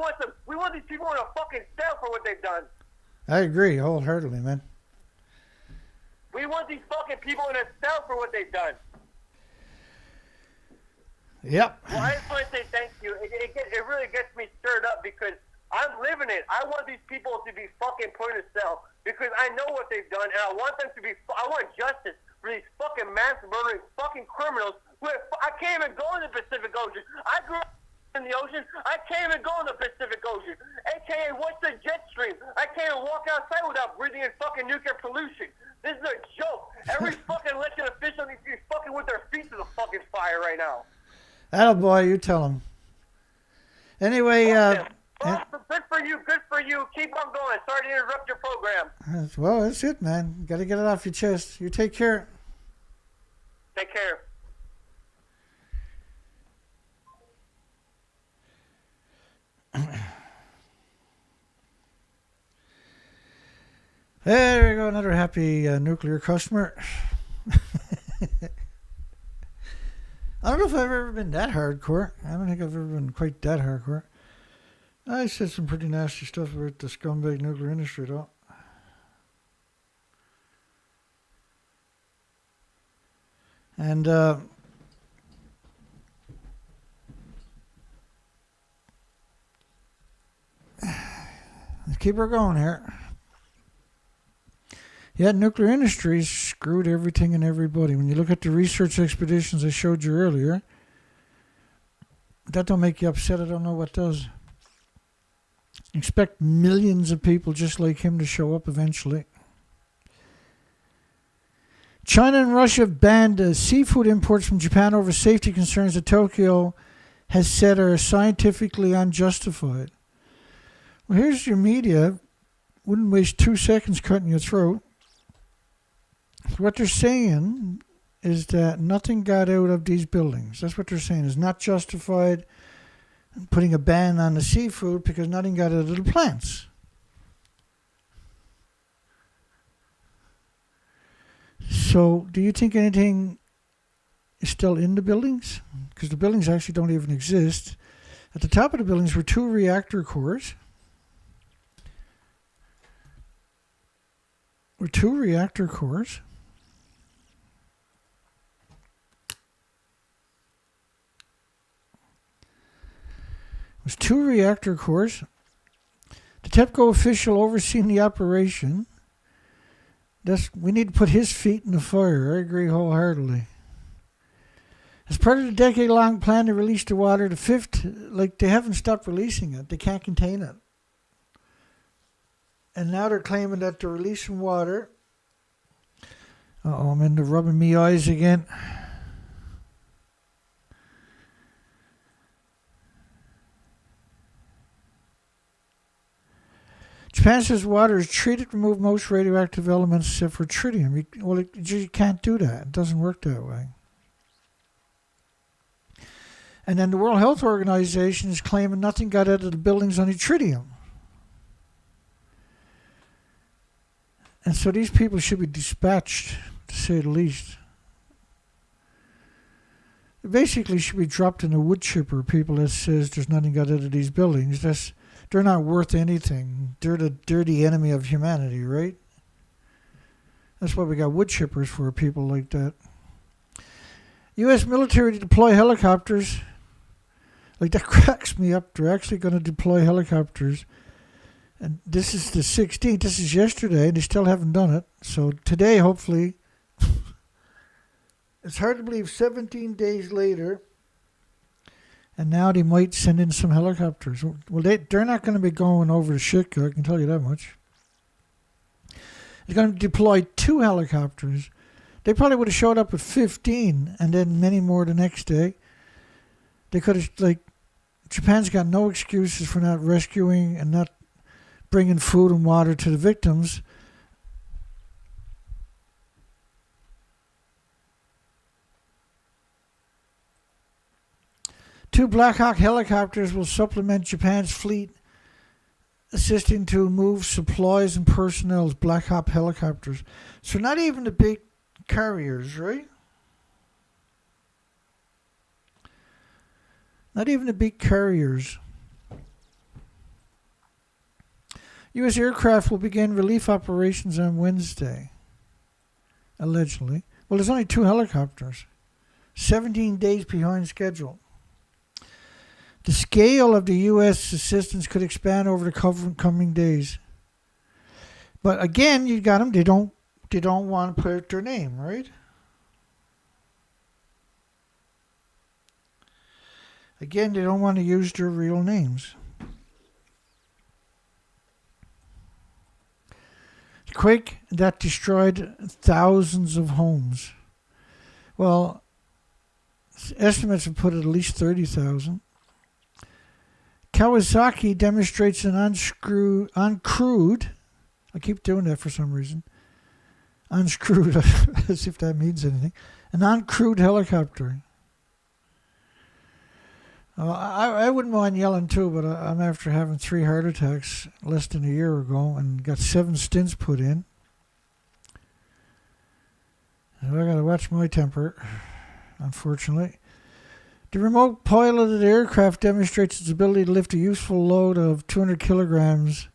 Speaker 5: want these people in a fucking cell for what they've done.
Speaker 1: I agree wholeheartedly, man.
Speaker 5: We want these fucking people in a cell for what they've done.
Speaker 1: Yep.
Speaker 5: Well, I just want to say thank you. It really gets me stirred up because I'm living it. I want these people to be fucking put in a cell because I know what they've done, and I want them to be. I want justice for these fucking mass murdering fucking criminals. I can't even go in the Pacific Ocean. I grew up in the ocean. I can't even go in the Pacific Ocean. AKA, what's the jet stream? I can't even walk outside without breathing in fucking nuclear pollution. This is a joke. Every fucking elected official needs to be fucking with their feet to the fucking fire right now.
Speaker 1: Attaboy, you tell him. Anyway,
Speaker 5: good for you. Good for you. Keep on going. Sorry to interrupt your program.
Speaker 1: Well, that's it, man. Got to get it off your chest. You take care.
Speaker 5: Take care.
Speaker 1: There we go, another happy nuclear customer. I don't know if I've ever been that hardcore. I don't think I've ever been quite that hardcore. I said some pretty nasty stuff about the scumbag nuclear industry, though. And let's keep her going here. Yeah, nuclear industries screwed everything and everybody. When you look at the research expeditions I showed you earlier, that don't make you upset. I don't know what does. Expect millions of people just like him to show up eventually. China and Russia have banned seafood imports from Japan over safety concerns that Tokyo has said are scientifically unjustified. Well, here's your media. Wouldn't waste 2 seconds cutting your throat. What they're saying is that nothing got out of these buildings. That's what they're saying. It's not justified putting a ban on the seafood because nothing got out of the plants. So, do you think anything is still in the buildings? Because the buildings actually don't even exist. At the top of the buildings were 2 reactor cores. Was 2 reactor cores. The Tepco official overseeing the operation. We need to put his feet in the fire. I agree wholeheartedly. As part of the decade-long plan to release the water, the 5th, they haven't stopped releasing it. They can't contain it. And now they're claiming that they're releasing water Uh-oh, I'm into rubbing me eyes again. Japan says water is treated to remove most radioactive elements except for tritium. You can't do that. It doesn't work that way. And then the World Health Organization is claiming nothing got out of the buildings, only tritium. And so these people should be dispatched, to say the least. They basically should be dropped in a wood chipper, people that says there's nothing got out of these buildings. They're not worth anything. They're the dirty enemy of humanity, right? That's what we got wood chippers for, people like that. U.S. military to deploy helicopters. Like, that cracks me up. They're actually going to deploy helicopters. And this is the 16th. This is yesterday. They still haven't done it. So today, hopefully, it's hard to believe 17 days later. And now they might send in some helicopters. Well, they're not going to be going over to Shika, I can tell you that much. They're going to deploy 2 helicopters. They probably would have showed up with 15 and then many more the next day. They could have, Japan's got no excuses for not rescuing and not bringing food and water to the victims. Two Black Hawk helicopters will supplement Japan's fleet, assisting to move supplies and personnel as Black Hawk helicopters. So not even the big carriers, right? Not even the big carriers. U.S. aircraft will begin relief operations on Wednesday, allegedly. Well, there's only 2 helicopters, 17 days behind schedule. The scale of the U.S. assistance could expand over the coming days. But again, you got them. They don't want to put out their name, right? Again, they don't want to use their real names. The quake that destroyed thousands of homes. Well, estimates have put it at least 30,000. Kawasaki demonstrates an uncrewed, I keep doing that for some reason, unscrewed, as if that means anything, an uncrewed helicopter. I wouldn't mind yelling too, but I'm after having 3 heart attacks less than a year ago and got 7 stents put in. So I got to watch my temper, unfortunately. The remote piloted aircraft demonstrates its ability to lift a useful load of 200 kilograms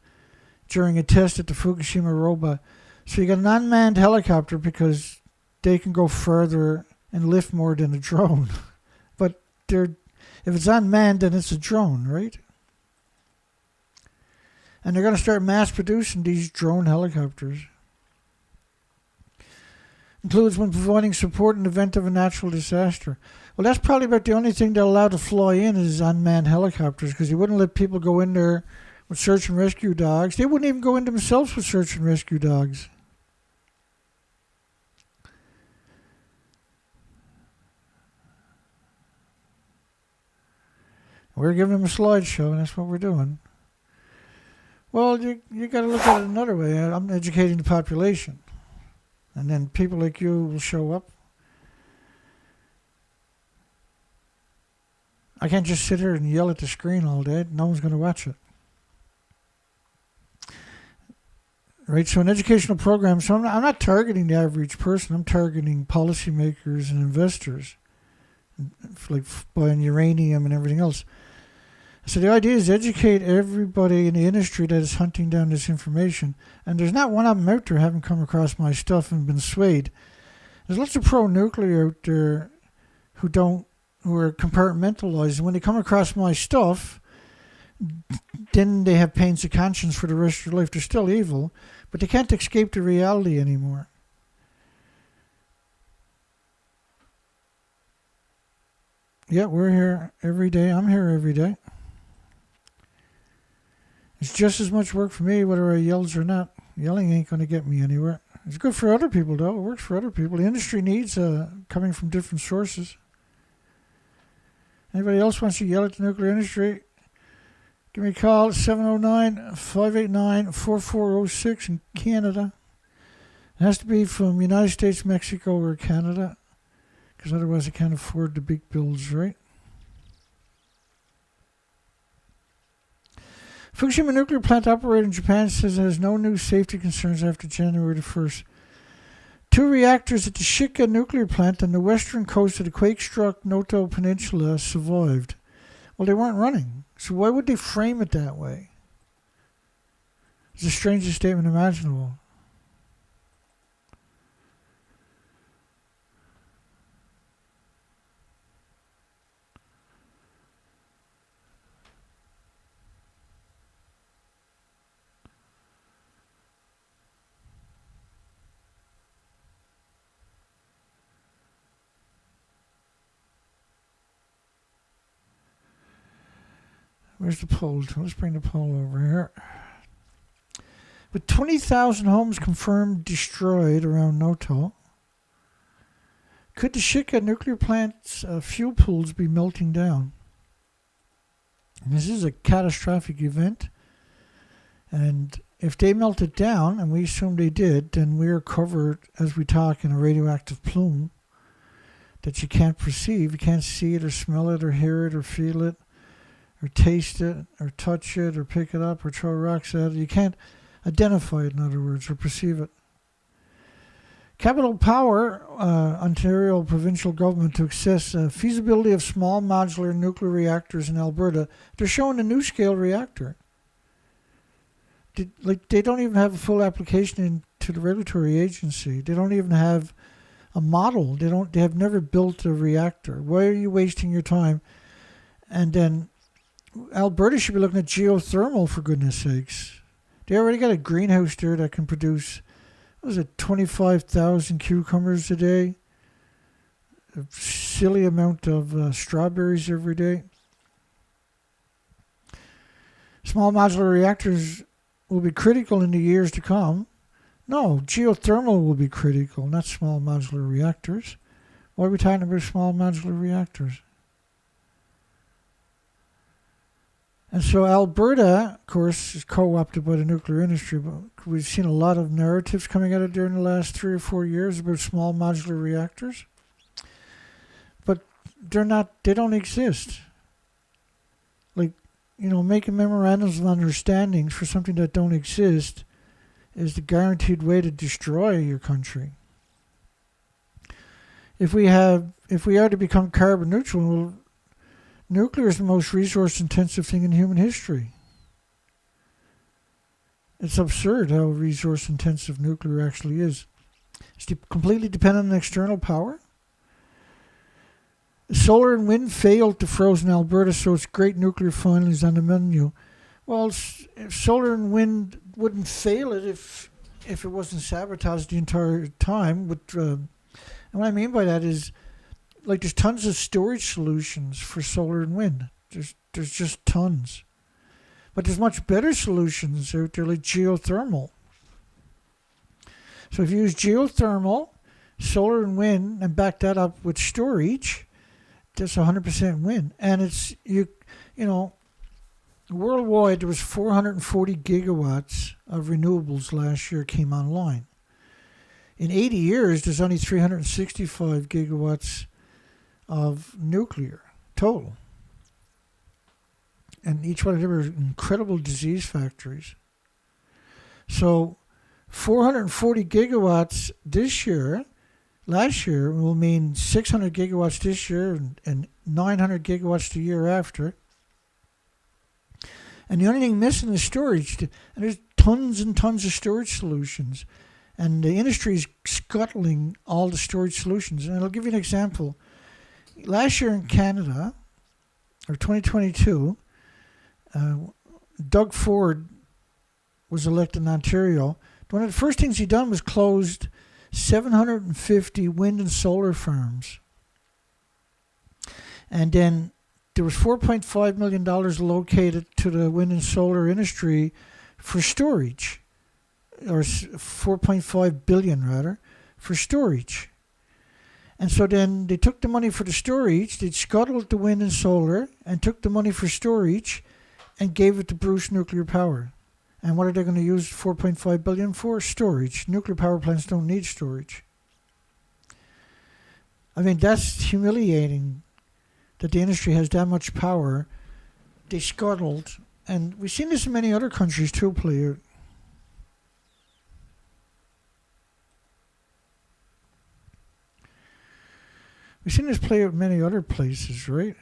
Speaker 1: during a test at the Fukushima robot. So you got an unmanned helicopter because they can go further and lift more than a drone. But if it's unmanned, then it's a drone, right? And they're going to start mass producing these drone helicopters. Includes when providing support in the event of a natural disaster. Well, that's probably about the only thing they're allowed to fly in is unmanned helicopters, because you wouldn't let people go in there with search and rescue dogs. They wouldn't even go in themselves with search and rescue dogs. We're giving them a slideshow, and that's what we're doing. Well, you got to look at it another way. I'm educating the population. And then people like you will show up. I can't just sit here and yell at the screen all day. No one's going to watch it. Right, so an educational program, so I'm not targeting the average person. I'm targeting policymakers and investors, like buying uranium and everything else. So the idea is educate everybody in the industry that is hunting down this information. And there's not one of them out there haven't come across my stuff and been swayed. There's lots of pro-nuclear out there who are compartmentalized. And when they come across my stuff, then they have pains of conscience for the rest of their life. They're still evil, but they can't escape the reality anymore. Yeah, we're here every day. I'm here every day. It's just as much work for me whether I yells or not. Yelling ain't going to get me anywhere. It's good for other people, though. It works for other people. The industry needs coming from different sources. Anybody else wants to yell at the nuclear industry? Give me a call at 709-589-4406 in Canada. It has to be from United States, Mexico, or Canada, because otherwise I can't afford the big bills, right? Fukushima nuclear plant operator in Japan says it has no new safety concerns after January the 1st. 2 reactors at the Shika nuclear plant on the western coast of the quake-struck Noto Peninsula survived. Well, they weren't running, so why would they frame it that way? It's the strangest statement imaginable. Where's the poll? Let's bring the poll over here. With 20,000 homes confirmed destroyed around Noto, could the Shika nuclear plant's fuel pools be melting down? And this is a catastrophic event. And if they melted down, and we assume they did, then we're covered, as we talk, in a radioactive plume that you can't perceive. You can't see it or smell it or hear it or feel it, or taste it, or touch it, or pick it up, or throw rocks at it. You can't identify it, in other words, or perceive it. Capital Power, Ontario provincial government, to assess feasibility of small modular nuclear reactors in Alberta. They're showing a new-scale reactor. They don't even have a full application into the regulatory agency. They don't even have a model. They have never built a reactor. Why are you wasting your time? And then Alberta should be looking at geothermal, for goodness sakes. They already got a greenhouse there that can produce, what was it, 25,000 cucumbers a day? A silly amount of strawberries every day. Small modular reactors will be critical in the years to come. No, geothermal will be critical, not small modular reactors. Why are we talking about small modular reactors? And so Alberta, of course, is co-opted by the nuclear industry, but we've seen a lot of narratives coming out of there in the last 3 or 4 years about small modular reactors. But they don't exist. Like, making memorandums of understandings for something that don't exist is the guaranteed way to destroy your country. If we are to become carbon neutral, nuclear is the most resource-intensive thing in human history. It's absurd how resource-intensive nuclear actually is. It's completely dependent on external power. Solar and wind failed to frozen Alberta, so its great nuclear finally is on the menu. Well, solar and wind wouldn't fail it if it wasn't sabotaged the entire time. And what I mean by that is, like, there's tons of storage solutions for solar and wind. There's just tons. But there's much better solutions out there, like geothermal. So if you use geothermal, solar and wind, and back that up with storage, that's 100% wind. And it's, worldwide, there was 440 gigawatts of renewables last year came online. In 80 years, there's only 365 gigawatts of nuclear total. And each one of them are incredible disease factories. So 440 gigawatts this year, last year, will mean 600 gigawatts this year and 900 gigawatts the year after. And the only thing missing is storage. And there's tons and tons of storage solutions. And the industry is scuttling all the storage solutions. And I'll give you an example. Last year in Canada, or 2022, Doug Ford was elected in Ontario. One of the first things he done was closed 750 wind and solar farms. And then there was $4.5 million allocated to the wind and solar industry for storage. or 4.5 billion rather, for storage. And so then they took the money for the storage, they scuttled the wind and solar, and took the money for storage and gave it to Bruce Nuclear Power. And what are they going to use 4.5 billion for? Storage. Nuclear power plants don't need storage. I mean, that's humiliating that the industry has that much power. They scuttled, and we've seen this in many other countries too play out. We've seen this play out in many other places, right?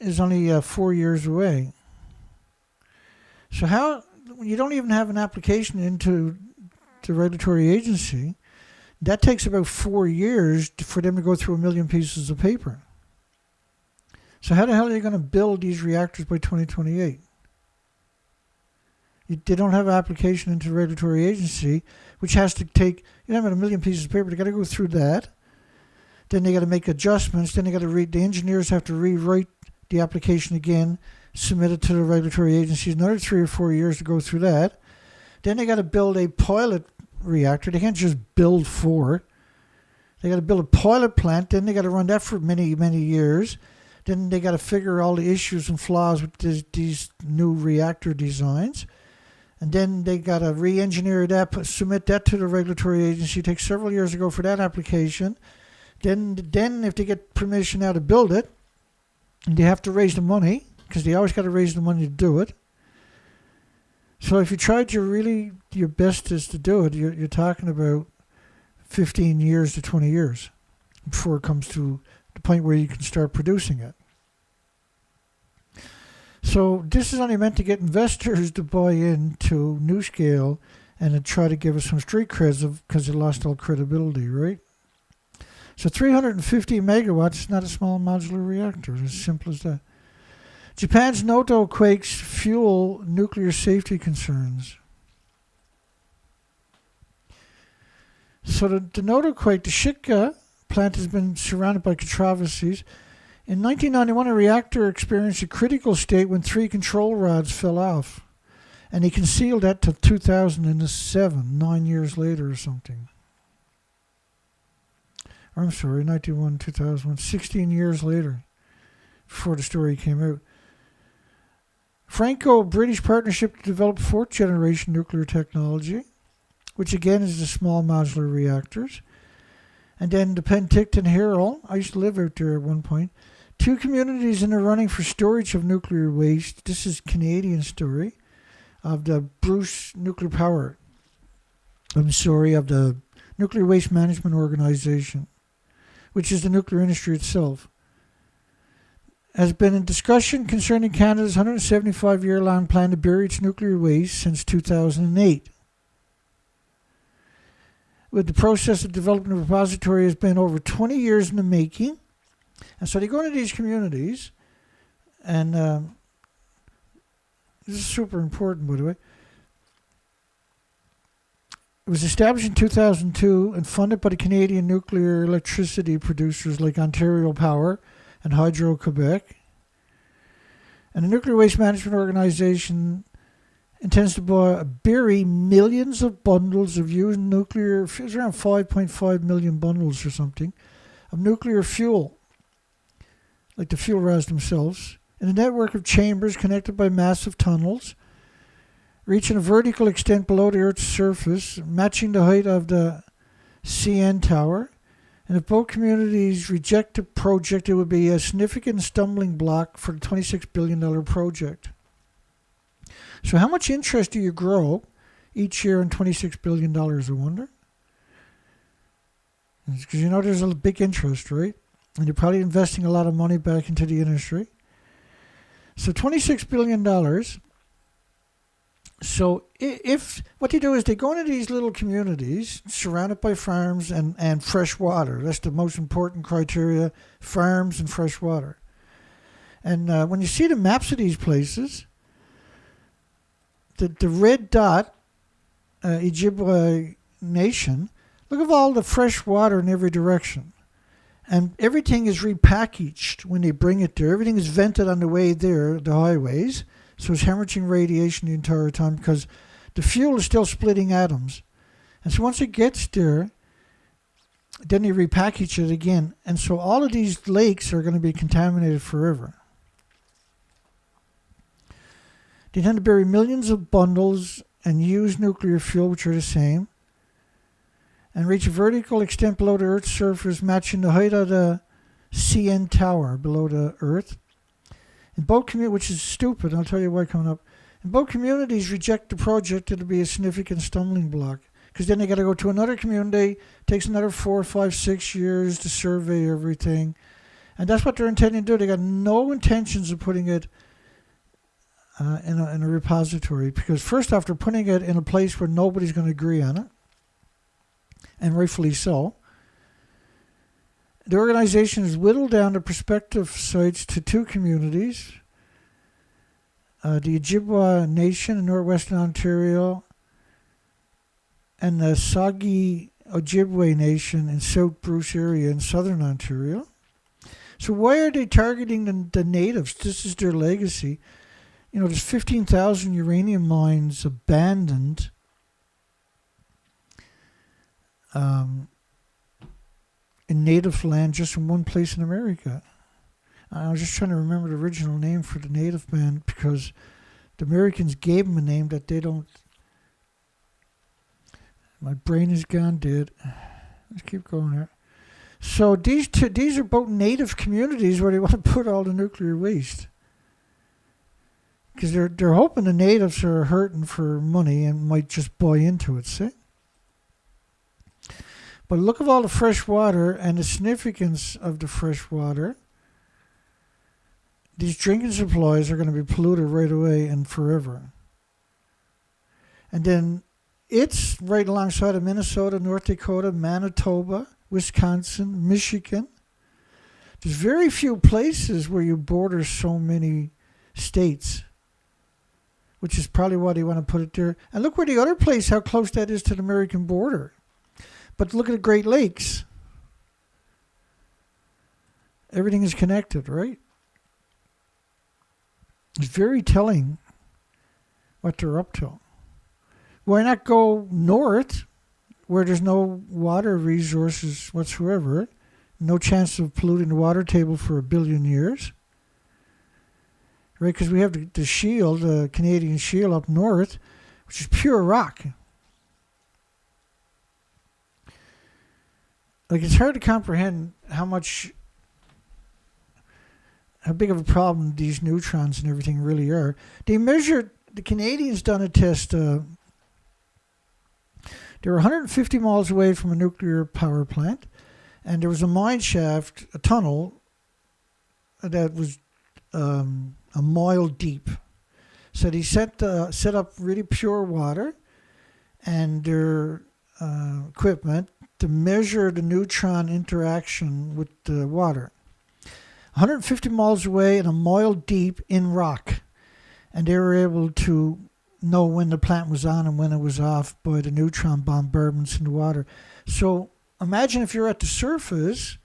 Speaker 1: Is only 4 years away. So how, when you don't even have an application into the regulatory agency, that takes about 4 years for them to go through 1 million pieces of paper. So how the hell are you going to build these reactors by 2028? They don't have an application into the regulatory agency, which has to take, you know, 1 million pieces of paper. They got to go through that. Then they got to make adjustments. Then they got to read. The engineers have to rewrite the application again, submit it to the regulatory agencies. Another 3 or 4 years to go through that. Then they got to build a pilot reactor. They can't just build 4. They got to build a pilot plant. Then they got to run that for many, many years. Then they got to figure all the issues and flaws with these new reactor designs. And then they got to re-engineer that, submit that to the regulatory agency. It takes several years to go for that application. Then if they get permission now to build it, they have to raise the money, because they always got to raise the money to do it. So if you tried your best is to do it, you're talking about 15 years to 20 years before it comes to the point where you can start producing it. So this is only meant to get investors to buy into NuScale and to try to give us some street creds because it lost all credibility, right? So 350 megawatts is not a small modular reactor. It's as simple as that. Japan's Noto quakes fuel nuclear safety concerns. So the Noto quake, the Shika plant has been surrounded by controversies. In 1991, a reactor experienced a critical state when 3 control rods fell off. And he concealed that till 2007, 9 years later or something. I'm sorry, 91, 2001, 16 years later, before the story came out. Franco-British partnership to develop 4th generation nuclear technology, which again is the small modular reactors. And then the Penticton Herald, I used to live out there at one point. 2 communities in the running for storage of nuclear waste. This is a Canadian story of the Bruce Nuclear Power. Of the Nuclear Waste Management Organization, which is the nuclear industry itself, has been in discussion concerning Canada's 175-year-long plan to bury its nuclear waste since 2008. With the process of developing a repository has been over 20 years in the making. And so they go into these communities, and this is super important, by the way. It was established in 2002 and funded by the Canadian nuclear electricity producers like Ontario Power and Hydro-Quebec. And the Nuclear Waste Management Organization intends to bury millions of bundles of used nuclear, it's around 5.5 million bundles or something, of nuclear fuel, like the fuel rods themselves, in a network of chambers connected by massive tunnels, reaching a vertical extent below the Earth's surface, matching the height of the CN Tower. And if both communities reject the project, it would be a significant stumbling block for the $26 billion project. So how much interest do you grow each year in $26 billion, I wonder? Because you know there's a big interest, right? And you're probably investing a lot of money back into the industry. So $26 billion So if what they do is they go into these little communities surrounded by farms and fresh water. That's the most important criteria, farms and fresh water. And when you see the maps of these places, the red dot, Ojibwe Nation, look at all the fresh water in every direction. And everything is repackaged when they bring it there. Everything is vented on the way there, the highways. So it's hemorrhaging radiation the entire time because the fuel is still splitting atoms. And so once it gets there, then they repackage it again. And so all of these lakes are going to be contaminated forever. They tend to bury millions of bundles and use nuclear fuel, which are the same, and reach a vertical extent below the Earth's surface, matching the height of the CN tower below the Earth. In both communities, which is stupid, I'll tell you why coming up. In both communities reject the project, it'll be a significant stumbling block. Because then they got to go to another community, takes another 4, 5, 6 years to survey everything. And that's what they're intending to do. They got no intentions of putting it in a repository. Because first off, they're putting it in a place where nobody's going to agree on it. And rightfully so. The organization has whittled down the prospective sites to 2 communities. The Ojibwe Nation in northwestern Ontario and the Sagi Ojibwe Nation in South Bruce area in southern Ontario. So why are they targeting the natives? This is their legacy. You know, there's 15,000 uranium mines abandoned in native land just in one place in America. I was just trying to remember the original name for the native band because the Americans gave them a name that they don't. My brain is gone dead. Let's keep going here. So these are both native communities where they want to put all the nuclear waste. Because they're hoping the natives are hurting for money and might just buy into it, see? But look at all the fresh water and the significance of the fresh water. These drinking supplies are going to be polluted right away and forever. And then it's right alongside of Minnesota, North Dakota, Manitoba, Wisconsin, Michigan. There's very few places where you border so many states, which is probably why they want to put it there. And look where the other place, how close that is to the American border. But look at the Great Lakes. Everything is connected, right? It's very telling what they're up to. Why not go north, where there's no water resources whatsoever, no chance of polluting the water table for 1 billion years, right? Because we have the shield, the Canadian Shield up north, which is pure rock. Like, it's hard to comprehend how big of a problem these neutrons and everything really are. They measured, the Canadians done a test. They were 150 miles away from a nuclear power plant, and there was a mine shaft, a tunnel, that was a mile deep. So they set up really pure water and their equipment to measure the neutron interaction with the water. 150 miles away and a mile deep in rock. And they were able to know when the plant was on and when it was off by the neutron bombardments in the water. So imagine if you're at the surface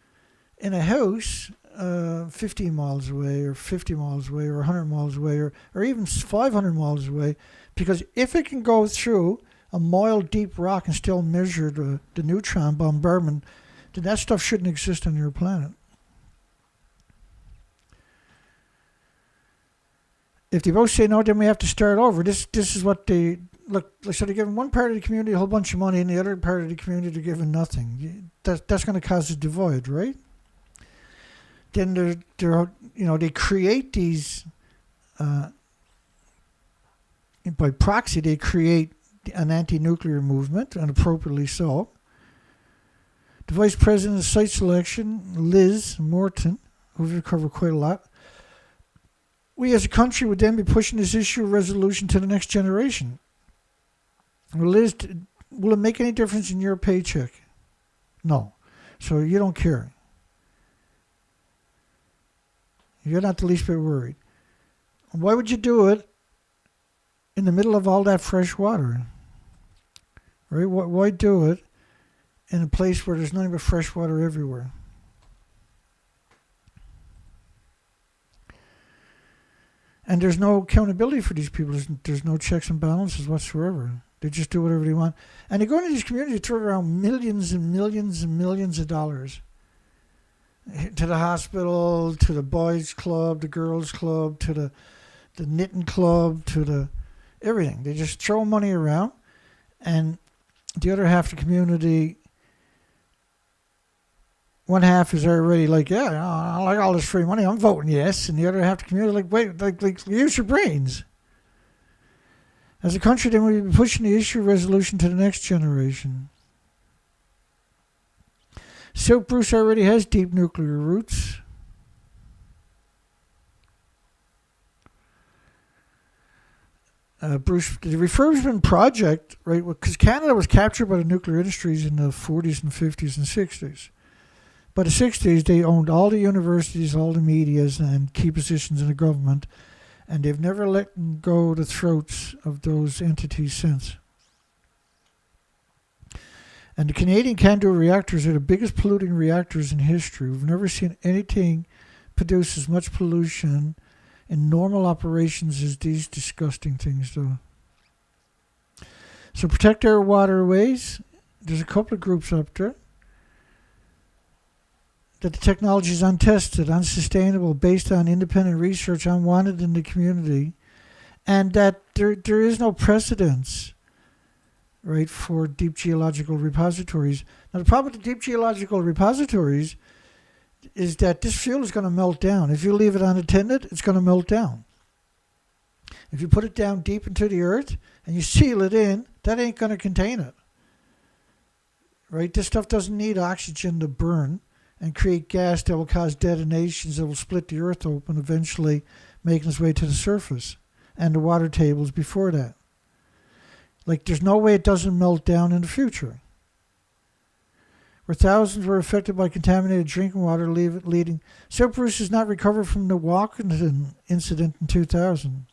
Speaker 1: in a house 15 miles away or 50 miles away or 100 miles away or even 500 miles away, because if it can go through a mile deep rock and still measure the neutron bombardment, then that stuff shouldn't exist on your planet. If they both say no, then we have to start over. This is what they look. So they're giving one part of the community a whole bunch of money, and the other part of the community they're giving nothing. That's going to cause a divide, right? Then they create these by proxy. They create an anti-nuclear movement, and appropriately so. The vice president of site selection, Liz Morton, who we've covered quite a lot. We as a country would then be pushing this issue of resolution to the next generation. Well, Liz, will it make any difference in your paycheck? No. So you don't care. You're not the least bit worried. Why would you do it in the middle of all that fresh water? Right? Why do it in a place where there's nothing but fresh water everywhere? And there's no accountability for these people. There's no checks and balances whatsoever. They just do whatever they want. And they go into these communities, throw around millions and millions and millions of dollars to the hospital, to the boys' club, the girls' club, to the knitting club, to the everything. They just throw money around, and the other half of the community, one half is already like, yeah, I like all this free money, I'm voting yes. And the other half of the community like, wait, like use your brains. As a country, then we've been pushing the issue of resolution to the next generation. South Bruce already has deep nuclear roots. Bruce, the refurbishment project, right, because Canada was captured by the nuclear industries in the 40s and 50s and 60s. By the 60s, they owned all the universities, all the medias, and key positions in the government, and they've never let go the throats of those entities since. And the Canadian CANDU reactors are the biggest polluting reactors in history. We've never seen anything produce as much pollution in normal operations as these disgusting things do. So protect our waterways. There's a couple of groups up there that the technology is untested, unsustainable, based on independent research, unwanted in the community, and that there is no precedence, right, for deep geological repositories. Now, the problem with the deep geological repositories is that this fuel is going to melt down. If you leave it unattended, it's going to melt down. If you put it down deep into the earth and you seal it in, that ain't going to contain it. Right? This stuff doesn't need oxygen to burn and create gas that will cause detonations that will split the earth open, eventually making its way to the surface and the water tables before that. Like, there's no way it doesn't melt down in the future. Where thousands were affected by contaminated drinking water, leading. South Bruce has not recovered from the Walkington incident in 2000.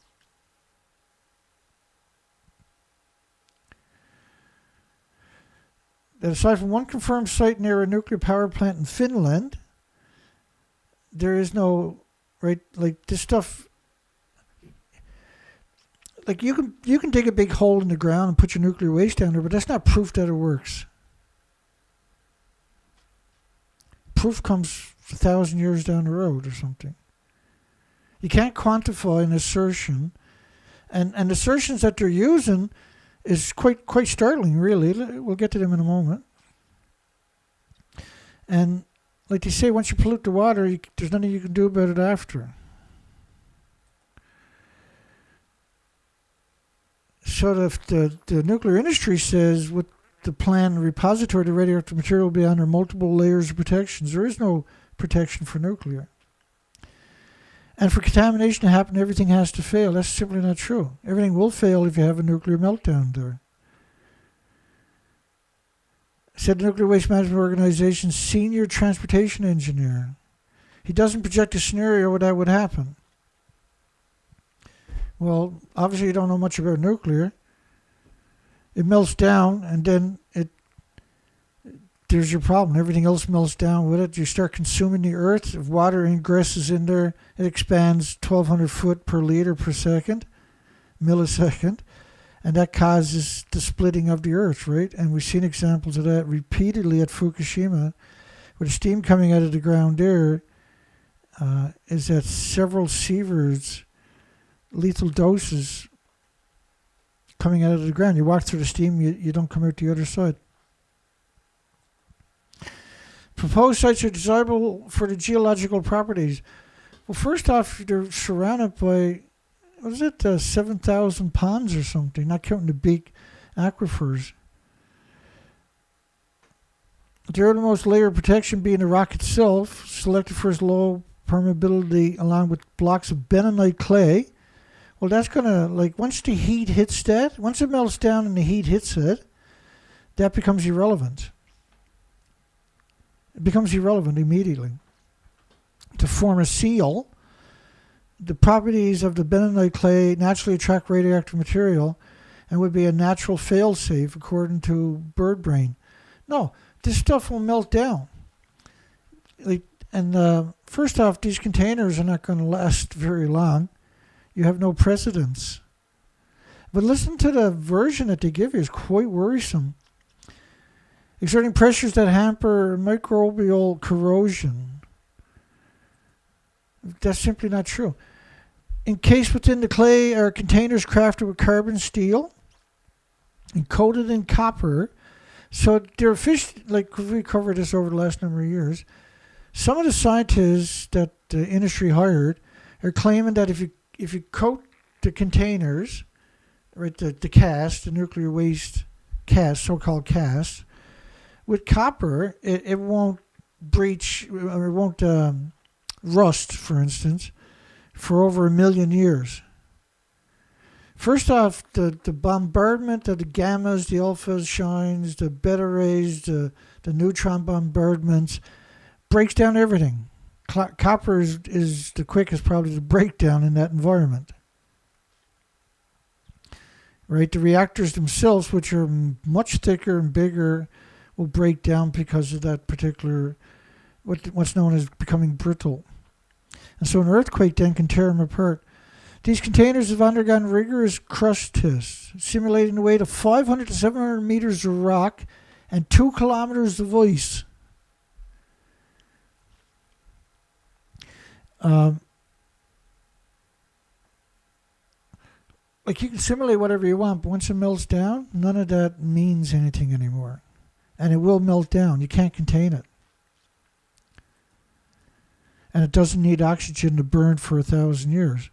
Speaker 1: That aside from one confirmed site near a nuclear power plant in Finland, there is no, right, like this stuff, like you can dig a big hole in the ground and put your nuclear waste down there, but that's not proof that it works. Proof comes 1,000 years down the road or something. You can't quantify an assertion, and assertions that they're using is quite startling, really. We'll get to them in a moment. And like they say, once you pollute the water, there's nothing you can do about it after. So the nuclear industry says with the planned repository, the radioactive material will be under multiple layers of protections. There is no protection for nuclear. And for contamination to happen, everything has to fail. That's simply not true. Everything will fail if you have a nuclear meltdown there. Said the Nuclear Waste Management Organization's senior transportation engineer. He doesn't project a scenario where that would happen. Well, obviously you don't know much about nuclear. It melts down, and then there's your problem. Everything else melts down with it. You start consuming the earth. If water ingresses in there, it expands 1,200 foot per liter per second, millisecond, and that causes the splitting of the earth, right? And we've seen examples of that repeatedly at Fukushima, where the steam coming out of the ground there is at several sieverts, lethal doses coming out of the ground. You walk through the steam, you don't come out the other side. Proposed sites are desirable for the geological properties. Well, first off, they're surrounded by, 7,000 ponds or something, not counting the big aquifers. The outermost layer of protection being the rock itself, selected for its low permeability along with blocks of bentonite clay, Well, that's going to, like, once the heat hits that, once it melts down and the heat hits it, that becomes irrelevant. It becomes irrelevant immediately. To form a seal, the properties of the bentonite clay naturally attract radioactive material and would be a natural fail-safe according to bird brain. No, this stuff will melt down. First off, these containers are not going to last very long. You have no precedence. But listen to the version that they give you. It's quite worrisome. Exerting pressures that hamper microbial corrosion. That's simply not true. Encased within the clay are containers crafted with carbon steel and coated in copper. So they're like we covered this over the last number of years. Some of the scientists that the industry hired are claiming that if you coat the containers, right, the cast, the nuclear waste cast, so-called cast, with copper, it won't breach, or it won't rust, for instance, for over 1 million years. First off, the bombardment of the gammas, the alphas, shines, the beta rays, the neutron bombardments breaks down everything. Copper is the quickest probably to break down in that environment. Right, the reactors themselves, which are much thicker and bigger, will break down because of that particular, what's known as becoming brittle. And so an earthquake then can tear them apart. These containers have undergone rigorous crust tests, simulating the weight of 500 to 700 meters of rock and 2 kilometers of ice. Like, you can simulate whatever you want, but once it melts down, none of that means anything anymore. And it will melt down. You can't contain it. And it doesn't need oxygen to burn for 1,000 years.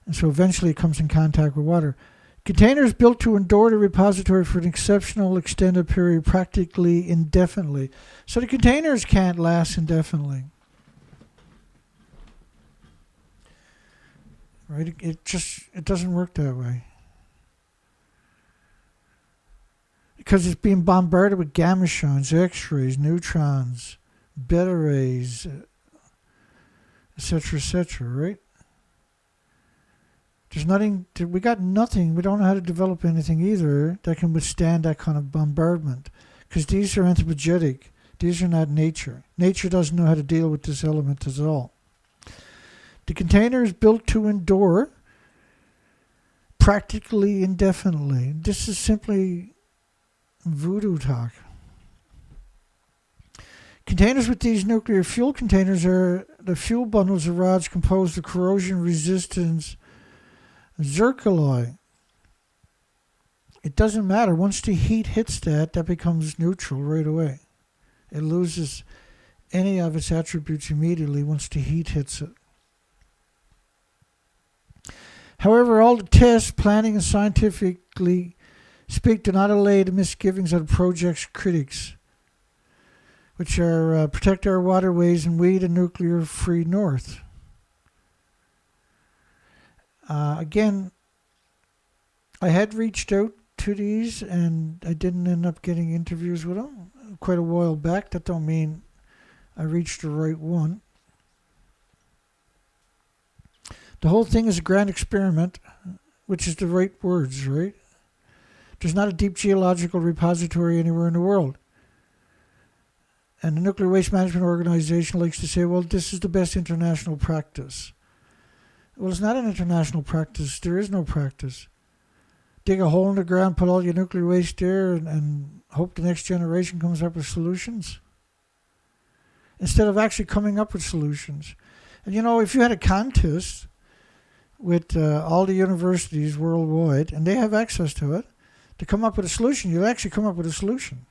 Speaker 1: And so eventually it comes in contact with water. Containers built to endure the repository for an exceptional extended period, practically indefinitely. So the containers can't last indefinitely. Right? It doesn't work that way. Because it's being bombarded with gamma shines, X-rays, neutrons, beta rays, etc., right? There's nothing, we got nothing, we don't know how to develop anything either that can withstand that kind of bombardment. Because these are anthropogenic. These are not nature. Nature doesn't know how to deal with this element at all. The container is built to endure practically indefinitely. This is simply voodoo talk. Containers with these nuclear fuel containers are the fuel bundles of rods composed of corrosion-resistant zircaloy. It doesn't matter. Once the heat hits that becomes neutral right away. It loses any of its attributes immediately once the heat hits it. However, all the tests, planning, and scientifically speak do not allay the misgivings of the project's critics, which are protect our waterways and we the nuclear-free North. Again, I had reached out to these and I didn't end up getting interviews with them quite a while back. That don't mean I reached the right one. The whole thing is a grand experiment, which is the right words, right? There's not a deep geological repository anywhere in the world. And the Nuclear Waste Management Organization likes to say, well, this is the best international practice. Well, it's not an international practice. There is no practice. Dig a hole in the ground, put all your nuclear waste there, and hope the next generation comes up with solutions. Instead of actually coming up with solutions. And you know, if you had a contest with all the universities worldwide, and they have access to it, to come up with a solution, you'll actually come up with a solution.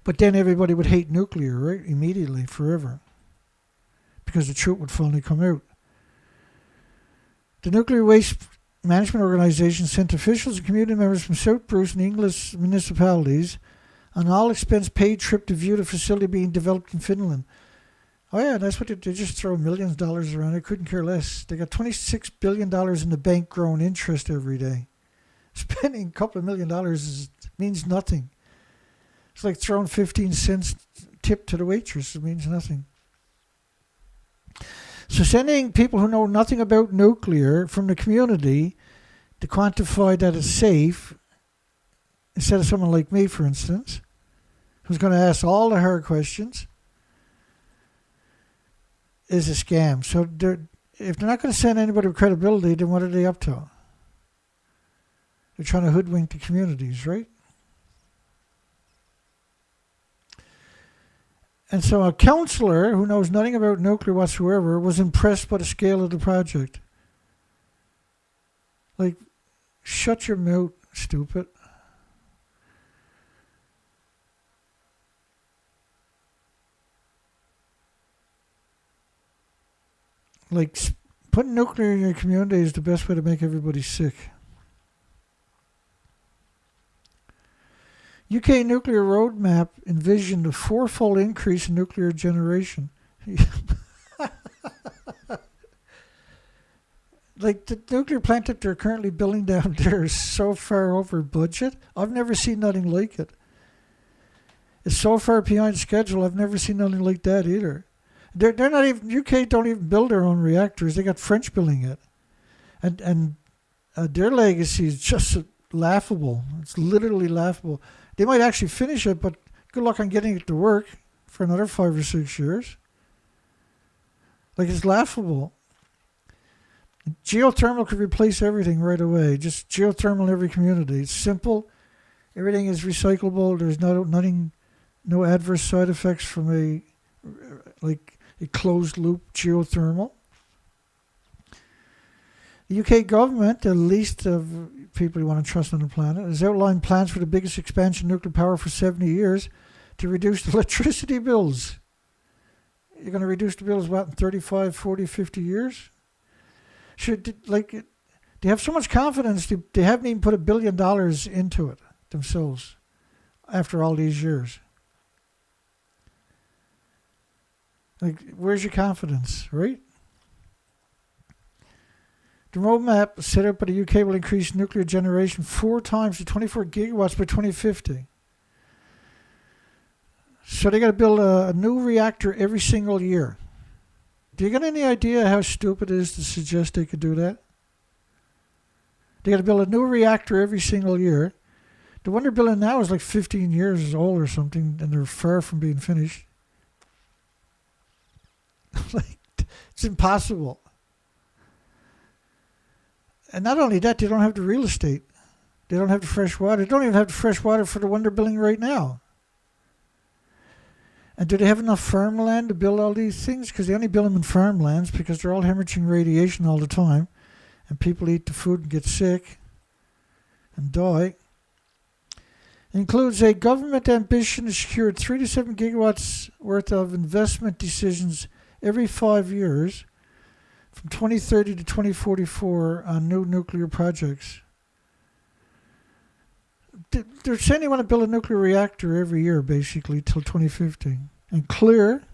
Speaker 1: But then everybody would hate nuclear, right? Immediately, forever. Because the truth would finally come out. The Nuclear Waste Management Organization sent officials and community members from South Bruce and English municipalities on an all-expense paid trip to view the facility being developed in Finland. Oh yeah, that's what they just throw millions of dollars around. They couldn't care less. They got $26 billion in the bank growing interest every day. Spending a couple of $1 million means nothing. It's like throwing 15 cents tip to the waitress. It means nothing. So sending people who know nothing about nuclear from the community to quantify that it's safe, instead of someone like me, for instance, who's going to ask all the hard questions, is a scam. So if they're not going to send anybody with credibility, then what are they up to? They're trying to hoodwink the communities, right? And so a counselor who knows nothing about nuclear whatsoever was impressed by the scale of the project. Like, shut your mouth, stupid. Like, putting nuclear in your community is the best way to make everybody sick. UK nuclear roadmap envisioned a 4-fold increase in nuclear generation. Like, the nuclear plant that they're currently building down there is so far over budget. I've never seen nothing like it. It's so far behind schedule. I've never seen nothing like that either. They're not even, UK don't even build their own reactors. They got French building it. And their legacy is just laughable. It's literally laughable. They might actually finish it, but good luck on getting it to work for another 5 or 6 years. Like, it's laughable. Geothermal could replace everything right away. Just geothermal in every community. It's simple. Everything is recyclable. There's no adverse side effects from a closed loop geothermal. The UK government, the least of people you want to trust on the planet, has outlined plans for the biggest expansion of nuclear power for 70 years to reduce the electricity bills. You're going to reduce the bills, what, in 35, 40, 50 years? They have so much confidence, they haven't even put $1 billion into it themselves after all these years. Like, where's your confidence, right? The roadmap set up by the UK will increase nuclear generation 4 times to 24 gigawatts by 2050. So they got to build a new reactor every single year. Do you get any idea how stupid it is to suggest they could do that? They got to build a new reactor every single year. The one they're building now is like 15 years old or something, and they're far from being finished. Like, it's impossible. And not only that, they don't have the real estate. They don't have the fresh water. They don't even have the fresh water for the one they're building right now. And do they have enough farmland to build all these things? Because they only build them in farmlands because they're all hemorrhaging radiation all the time. And people eat the food and get sick and die. It includes a government ambition to secure 3 to 7 gigawatts worth of investment decisions every 5 years from 2030 to 2044 on new nuclear projects. They're saying they want to build a nuclear reactor every year, basically, till 2050. And clear.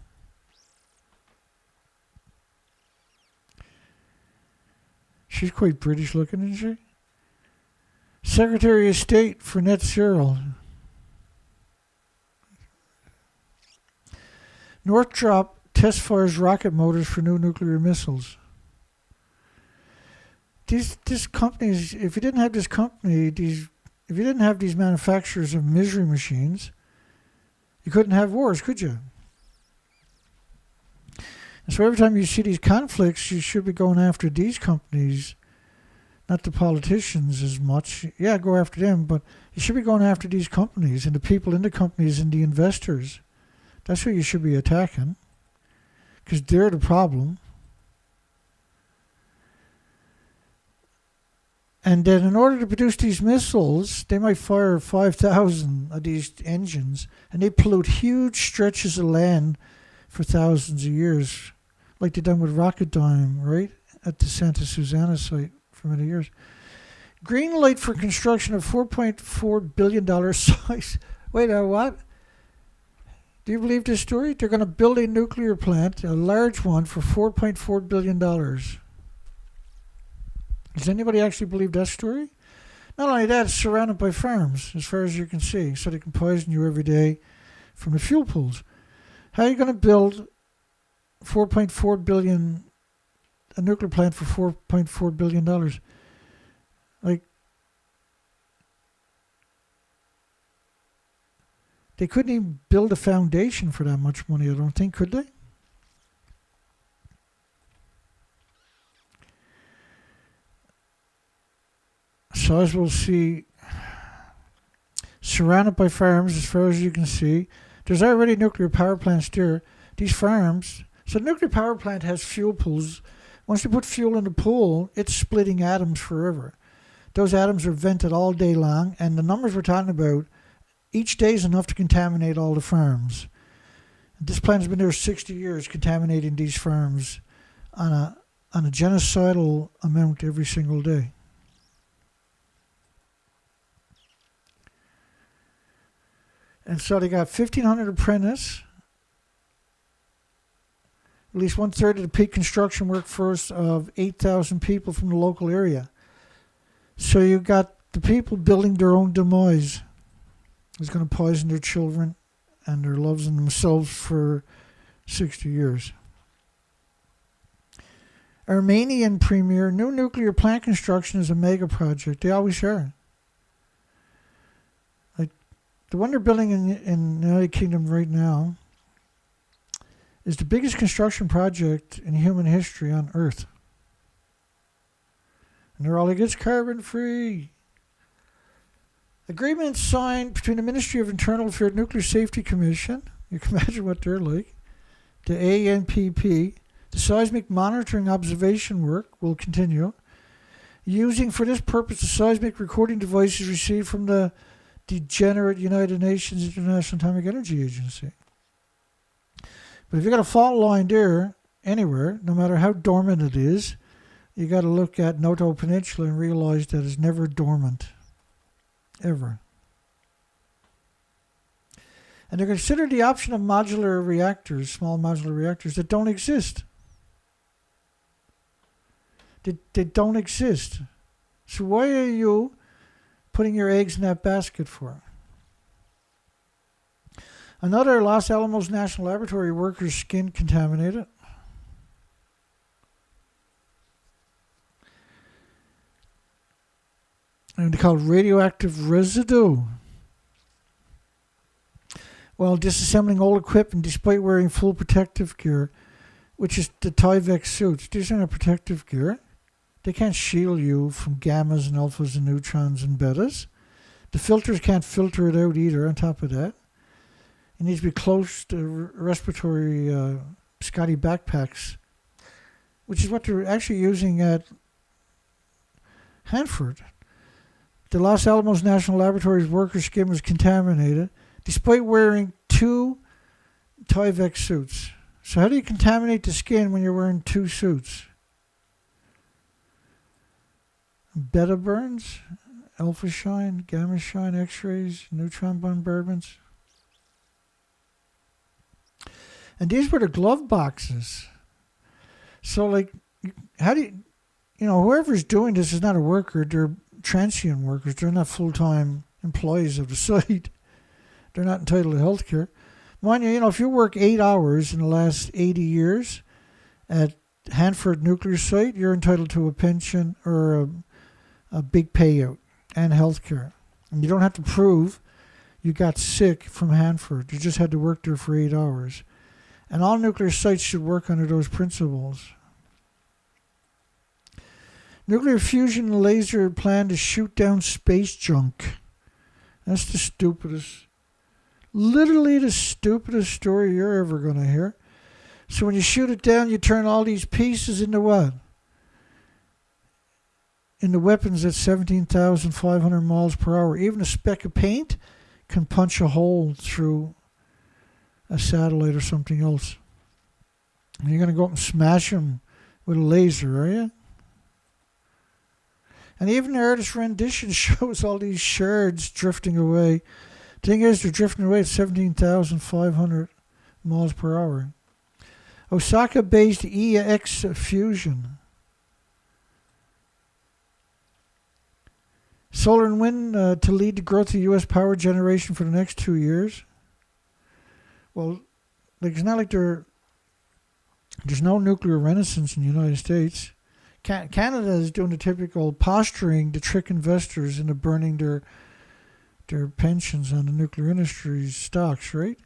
Speaker 1: She's quite British looking, isn't she? Secretary of State for Net Zero. Northrop test fires rocket motors for new nuclear missiles. These companies, if you didn't have this company, if you didn't have these manufacturers of misery machines, you couldn't have wars, could you? And so every time you see these conflicts, you should be going after these companies, not the politicians as much. Yeah, go after them, but you should be going after these companies and the people in the companies and the investors. That's who you should be attacking, because they're the problem. And then in order to produce these missiles, they might fire 5,000 of these engines, and they pollute huge stretches of land for thousands of years, like they've done with Rocketdyne, right, at the Santa Susana site for many years. Green light for construction of $4.4 billion size. Wait, what? Do you believe this story? They're going to build a nuclear plant, a large one, for $4.4 billion. Does anybody actually believe that story? Not only that, it's surrounded by farms, as far as you can see, so they can poison you every day from the fuel pools. How are you going to build $4.4 billion, a nuclear plant for $4.4 billion? Like, they couldn't even build a foundation for that much money, I don't think, could they? So as we'll see, surrounded by farms as far as you can see. There's already nuclear power plants there. These farms, so the nuclear power plant has fuel pools. Once you put fuel in the pool, it's splitting atoms forever. Those atoms are vented all day long, and the numbers we're talking about, each day is enough to contaminate all the farms. This plant has been there 60 years, contaminating these farms on a genocidal amount every single day. And so they got 1,500 apprentices, at least 1/3 of the peak construction workforce of 8,000 people from the local area. So you got the people building their own demise. It's going to poison their children and their loves and themselves for 60 years. Armenian premier, new nuclear plant construction is a mega project. They always are. The one they're building in the United Kingdom right now is the biggest construction project in human history on Earth. And they're all like, it's carbon free. Agreement signed between the Ministry of Internal Affairs Nuclear Safety Commission, you can imagine what they're like, the ANPP. The seismic monitoring observation work will continue, using for this purpose the seismic recording devices received from the degenerate United Nations International Atomic Energy Agency. But if you got a fault line there, anywhere, no matter how dormant it is, you got to look at Noto Peninsula and realize that it's never dormant. Ever. And they consider the option of modular reactors, small modular reactors, that don't exist. They don't exist. So why are you putting your eggs in that basket for? Another Los Alamos National Laboratory worker's skin contaminated. And they call it radioactive residue. While disassembling old equipment despite wearing full protective gear, which is the Tyvek suits. These aren't protective gear. They can't shield you from gammas and alphas and neutrons and betas. The filters can't filter it out either, on top of that. It needs to be close to respiratory Scotty backpacks, which is what they're actually using at Hanford. The Los Alamos National Laboratory's worker skin was contaminated despite wearing 2 Tyvek suits. So how do you contaminate the skin when you're wearing 2 suits? Beta burns, alpha shine, gamma shine, X-rays, neutron bombardments. And these were the glove boxes. So, like, how do you know, whoever's doing this is not a worker. They're transient workers. They're not full-time employees of the site. They're not entitled to health care. Mind you, if you work 8 hours in the last 80 years at Hanford Nuclear Site, you're entitled to a pension or a big payout and health care. And you don't have to prove you got sick from Hanford. You just had to work there for 8 hours. And all nuclear sites should work under those principles. Nuclear fusion laser plan to shoot down space junk. That's the stupidest, literally the stupidest story you're ever going to hear. So when you shoot it down, you turn all these pieces into what? Into weapons at 17,500 miles per hour. Even a speck of paint can punch a hole through a satellite or something else. And you're going to go up and smash them with a laser, are you? And even the artist rendition shows all these shards drifting away. thing is, they're drifting away at 17,500 miles per hour. Osaka-based EX Fusion. Solar and wind to lead the growth of U.S. power generation for the next 2 years. Well, like, it's not like there's no nuclear renaissance in the United States. Canada is doing the typical posturing to trick investors into burning their pensions on the nuclear industry's stocks, right?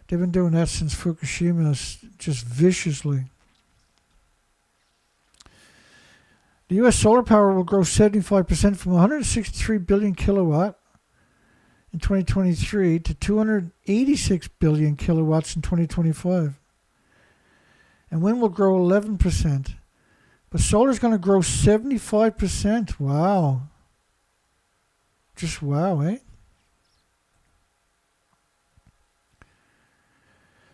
Speaker 1: They've been doing that since Fukushima, just viciously. The U.S. solar power will grow 75% from 163 billion kilowatt in 2023 to 286 billion kilowatts in 2025. And wind will grow 11%. But solar is going to grow 75%. Wow. Just wow, eh?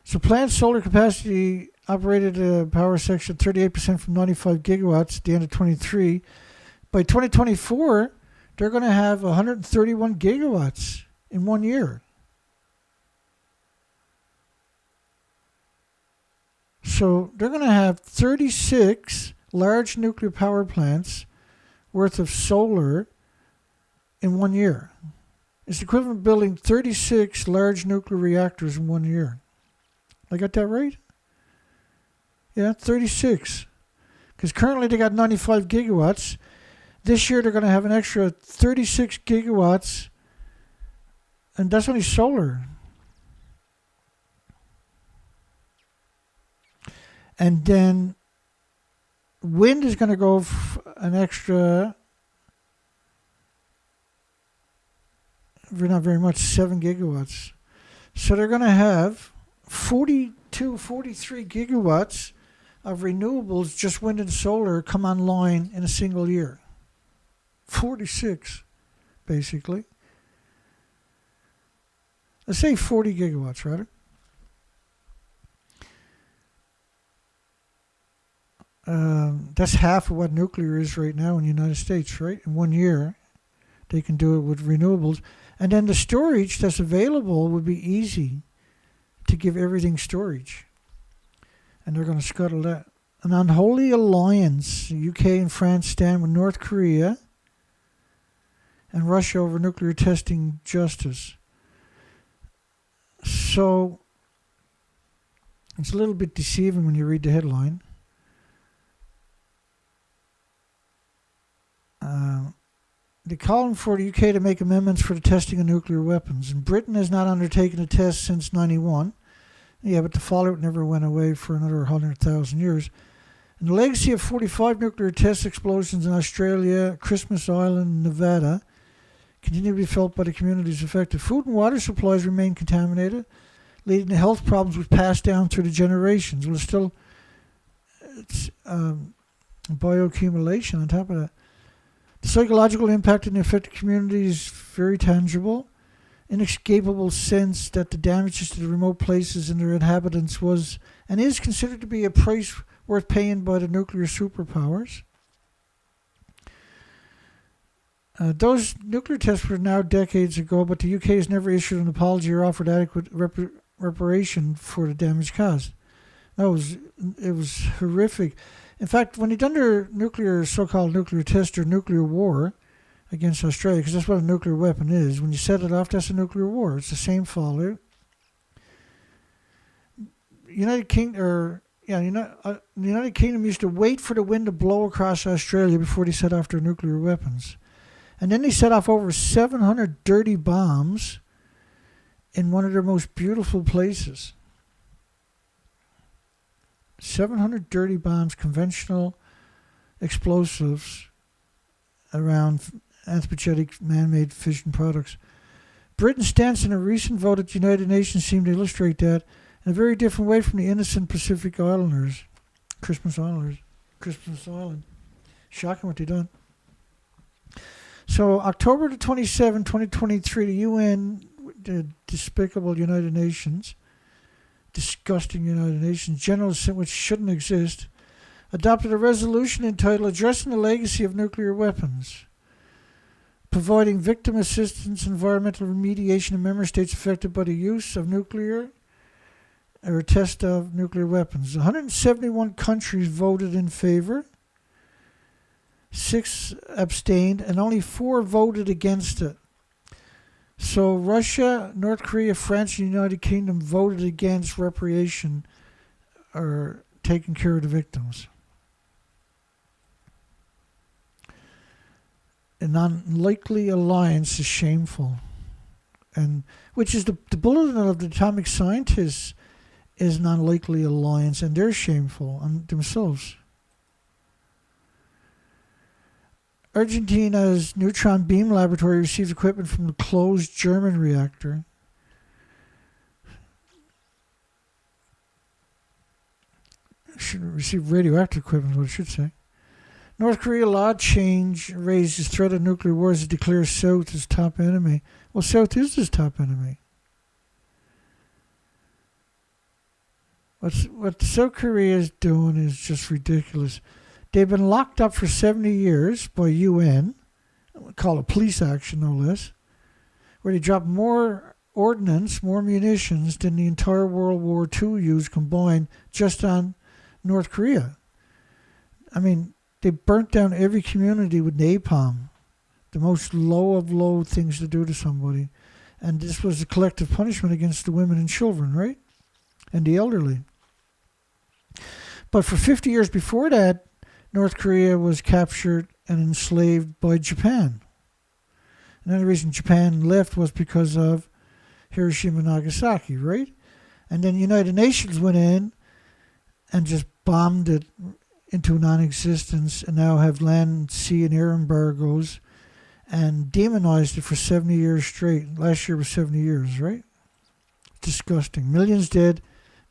Speaker 1: So planned solar capacity operated power section 38% from 95 gigawatts at the end of 23. By 2024, they're going to have 131 gigawatts in 1 year. So they're going to have 36 large nuclear power plants worth of solar in 1 year. It's equivalent to building 36 large nuclear reactors in 1 year. I got that right? Yeah, 36. Because currently they got 95 gigawatts. This year they're going to have an extra 36 gigawatts, and that's only solar. And then wind is going to go an extra, not very much, 7 gigawatts. So they're going to have 42, 43 gigawatts of renewables, just wind and solar, come online in a single year. 46, basically. Let's say 40 gigawatts, rather. That's half of what nuclear is right now in the United States, right? In 1 year, they can do it with renewables. And then the storage that's available would be easy to give everything storage. And they're going to scuttle that. An unholy alliance, the UK and France stand with North Korea and Russia over nuclear testing justice. So it's a little bit deceiving when you read the headline. They're calling for the UK to make amendments for the testing of nuclear weapons. And Britain has not undertaken a test since 91. Yeah, but the fallout never went away for another 100,000 years. And the legacy of 45 nuclear test explosions in Australia, Christmas Island, Nevada, continue to be felt by the communities affected. Food and water supplies remain contaminated, leading to health problems which pass down through the generations. Well, it's bioaccumulation on top of that. The psychological impact in the affected community is very tangible. Inescapable sense that the damages to the remote places and their inhabitants was and is considered to be a price worth paying by the nuclear superpowers. Those nuclear tests were now decades ago, but the UK has never issued an apology or offered adequate reparation for the damage caused. No, it was horrific. In fact, when they done their so-called nuclear test or nuclear war against Australia, because that's what a nuclear weapon is, when you set it off, that's a nuclear war. It's the same fallout. The United Kingdom used to wait for the wind to blow across Australia before they set off their nuclear weapons. And then they set off over 700 dirty bombs in one of their most beautiful places. 700 dirty bombs, conventional explosives around anthropogenic man-made fission products. Britain's stance in a recent vote at the United Nations seemed to illustrate that in a very different way from the innocent Pacific Islanders. Christmas Island. Shocking what they done. So October the 27, 2023, the UN, the despicable United Nations, disgusting United Nations, General Assembly, which shouldn't exist, adopted a resolution entitled Addressing the Legacy of Nuclear Weapons. providing victim assistance, environmental remediation in member states affected by the use of nuclear or test of nuclear weapons. 171 countries voted in favor, 6 abstained, and only 4 voted against it. So Russia, North Korea, France, and the United Kingdom voted against reparation or taking care of the victims. An unlikely alliance is shameful. And which is the bulletin of the atomic scientists is an unlikely alliance, and they're shameful on themselves. Argentina's neutron beam laboratory received equipment from the closed German reactor. Should receive radioactive equipment, what it should say. North Korea law change raises threat of nuclear wars to declare South as top enemy. Well, South is his top enemy. What South Korea is doing is just ridiculous. They've been locked up for 70 years by UN, call it police action no less, where they dropped more ordnance, more munitions than the entire World War II used combined just on North Korea. I mean, they burnt down every community with napalm, the most low of low things to do to somebody. And this was a collective punishment against the women and children, right? And the elderly. But for 50 years before that, North Korea was captured and enslaved by Japan. Another reason Japan left was because of Hiroshima and Nagasaki, right? And then the United Nations went in and just bombed it into non-existence, and now have land, sea, and air embargoes, and demonized it for 70 years straight. Last year was 70 years, right? Disgusting. Millions dead,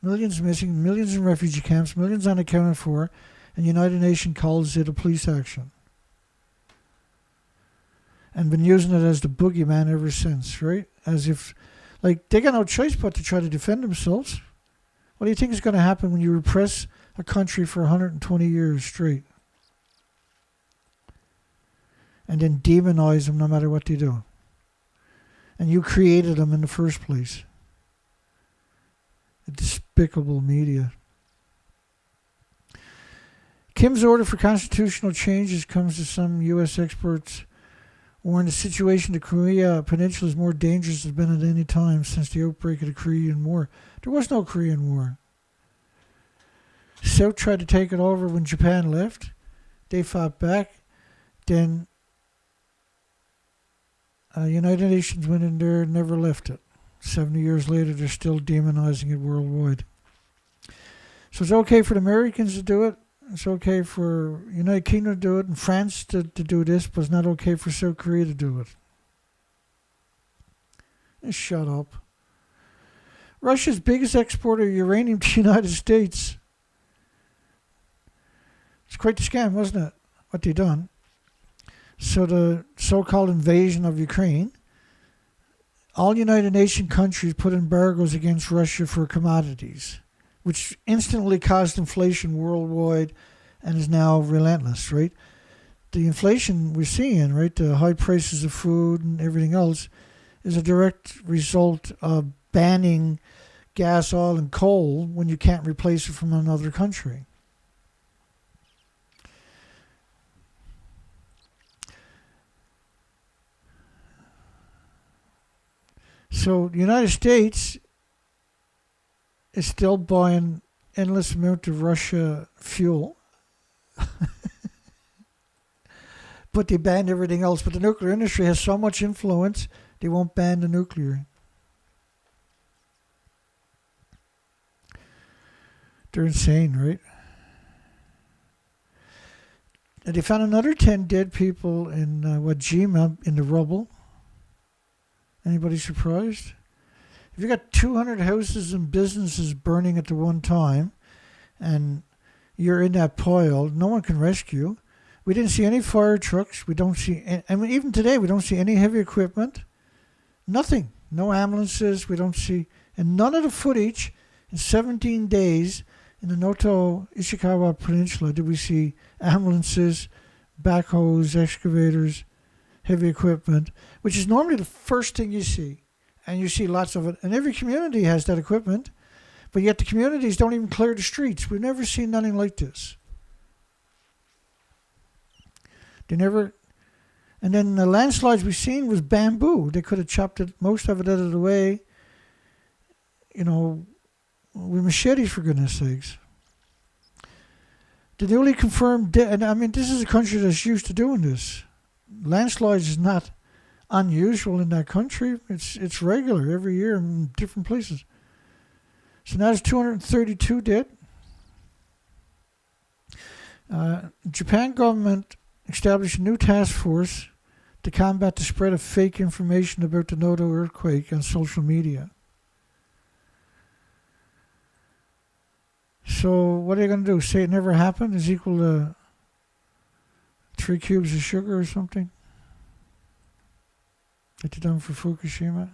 Speaker 1: millions missing, millions in refugee camps, millions unaccounted for, and the United Nations calls it a police action. And been using it as the boogeyman ever since, right? As if, like, they got no choice but to try to defend themselves. What do you think is going to happen when you repress a country for 120 years straight and then demonize them no matter what they do? And you created them in the first place. A despicable media. Kim's order for constitutional changes comes as some U.S. experts warn the situation in the Korea Peninsula is more dangerous than it's been at any time since the outbreak of the Korean War. There was no Korean War. South tried to take it over when Japan left. They fought back. Then United Nations went in there and never left it. 70 years later, they're still demonizing it worldwide. So it's okay for the Americans to do it. It's okay for United Kingdom to do it and France to do this, but it's not okay for South Korea to do it. Just shut up. Russia's biggest exporter of uranium to the United States. It's quite the scam, wasn't it? What they done. So the so-called invasion of Ukraine, all United Nations countries put embargoes against Russia for commodities, which instantly caused inflation worldwide and is now relentless, right? The inflation we're seeing, right, the high prices of food and everything else, is a direct result of banning gas, oil, and coal when you can't replace it from another country. So the United States is still buying endless amount of Russia fuel. But they banned everything else. But the nuclear industry has so much influence, they won't ban the nuclear. They're insane, right? And they found another 10 dead people in Wajima in the rubble. Anybody surprised? If you got 200 houses and businesses burning at the one time, and you're in that pile, no one can rescue. We didn't see any fire trucks. We don't see, I mean, even today, we don't see any heavy equipment. Nothing. No ambulances. We don't see, and none of the footage in 17 days in the Noto Ishikawa Peninsula did we see ambulances, backhoes, excavators, heavy equipment, which is normally the first thing you see. And you see lots of it. And every community has that equipment, but yet the communities don't even clear the streets. We've never seen nothing like this. They never... And then the landslides we've seen was bamboo. They could have chopped it, most of it out of the way, with machetes, for goodness sakes. The newly confirmed, and I mean, this is a country that's used to doing this. Landslides is not unusual in that country. It's regular every year in different places. So now there's 232 dead. Japan government established a new task force to combat the spread of fake information about the Noto earthquake on social media. So what are they going to do? Say it never happened is equal to 3 cubes of sugar or something? That you done for Fukushima?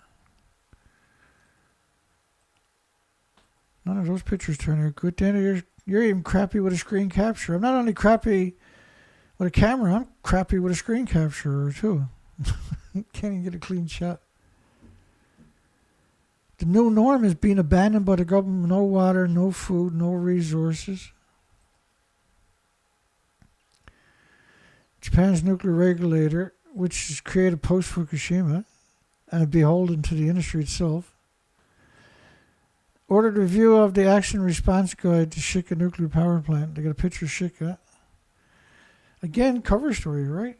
Speaker 1: None of those pictures turn out good. Danny, you're even crappy with a screen capture. I'm not only crappy with a camera, I'm crappy with a screen capture too. Can't even get a clean shot. The new norm is being abandoned by the government. No water, no food, no resources. Japan's nuclear regulator, which is created post-Fukushima and beholden to the industry itself, ordered review of the action response guide to Shika nuclear power plant. They got a picture of Shika. Again, cover story, right?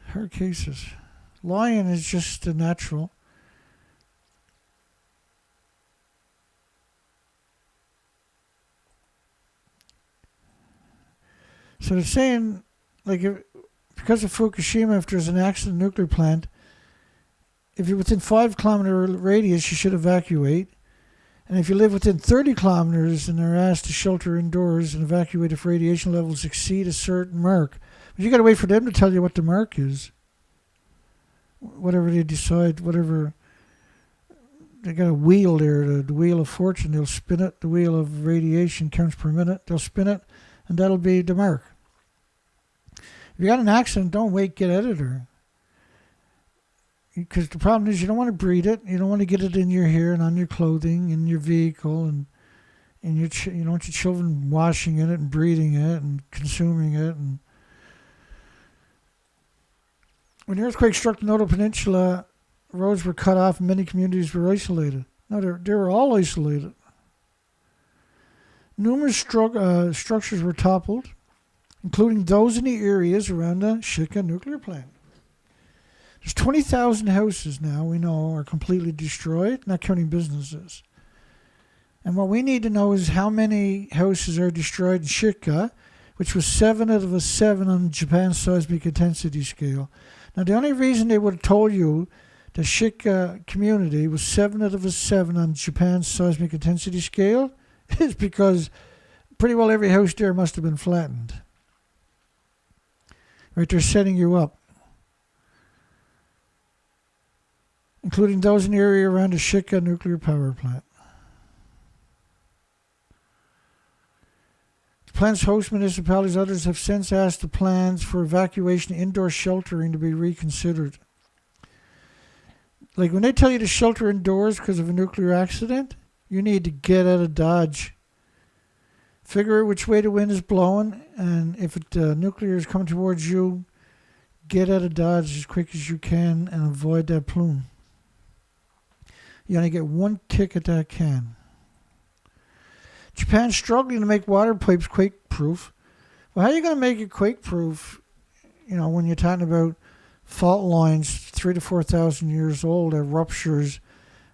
Speaker 1: Her cases. Lying is just a natural. So they're saying, like, because of Fukushima, if there's an accident in a nuclear plant, if you're within 5-kilometer radius, you should evacuate. And if you live within 30 kilometers and are asked to shelter indoors and evacuate if radiation levels exceed a certain mark. But you got to wait for them to tell you what the mark is. Whatever they decide, whatever. They got a wheel there, the wheel of fortune. They'll spin it. The wheel of radiation counts per minute. They'll spin it, and that'll be the mark. If you got an accident, don't wait, get out of there. Because the problem is you don't want to breathe it. You don't want to get it in your hair and on your clothing, in your vehicle, and you don't want your children washing in it and breathing it and consuming it. And when the earthquake struck the Noto Peninsula, roads were cut off and many communities were isolated. No, they were all isolated. Numerous structures were toppled, including those in the areas around the Shika nuclear plant. There's 20,000 houses now we know are completely destroyed, not counting businesses. And what we need to know is how many houses are destroyed in Shika, which was 7 out of a 7 on Japan's seismic intensity scale. Now, the only reason they would have told you the Shika community was 7 out of a 7 on Japan's seismic intensity scale is because pretty well every house there must have been flattened. Right, they're setting you up. Including those in the area around the Shika nuclear power plant. The plant's host municipalities, others have since asked the plans for evacuation indoor sheltering to be reconsidered. Like when they tell you to shelter indoors because of a nuclear accident, you need to get out of Dodge. Figure out which way the wind is blowing, and if nuclear is coming towards you, get out of Dodge as quick as you can and avoid that plume. You only get one kick at that can. Japan's struggling to make water pipes quake-proof. Well, how are you going to make it quake-proof, when you're talking about fault lines 3,000 to 4,000 years old that ruptures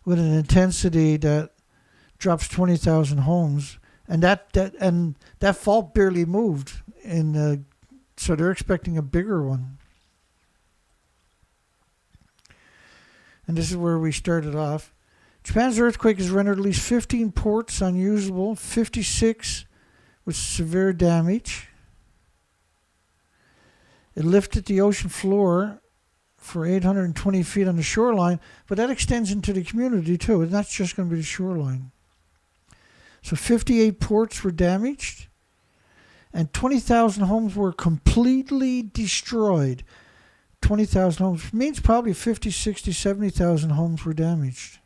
Speaker 1: with an intensity that drops 20,000 homes, and that fault barely moved, so they're expecting a bigger one. And this is where we started off. Japan's earthquake has rendered at least 15 ports unusable, 56 with severe damage. It lifted the ocean floor for 820 feet on the shoreline, but that extends into the community too. It's not just going to be the shoreline. So 58 ports were damaged, And 20,000 homes were completely destroyed. 20,000 homes means probably 50, 60, 70,000 homes were damaged.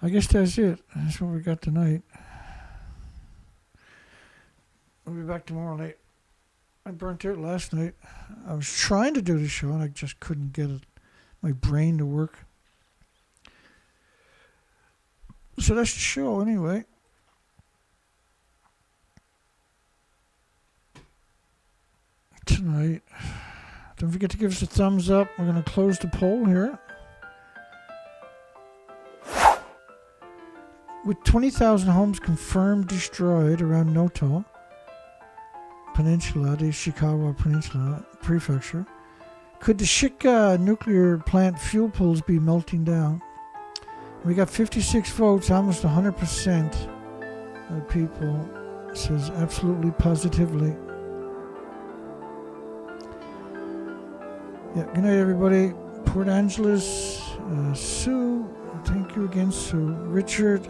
Speaker 1: I guess that's it. That's what we got tonight. We'll be back tomorrow night. I burnt out last night. I was trying to do the show and I just couldn't get my brain to work. So that's the show anyway. Tonight. Don't forget to give us a thumbs up. We're going to close the poll here. With 20,000 homes confirmed destroyed around Noto Peninsula, the Ishikawa Peninsula Prefecture, could the Shika nuclear plant fuel pools be melting down? We got 56 votes, almost 100% of the people says absolutely positively. Yeah, good night everybody. Port Angeles, Sue, thank you again, Sue. Richard,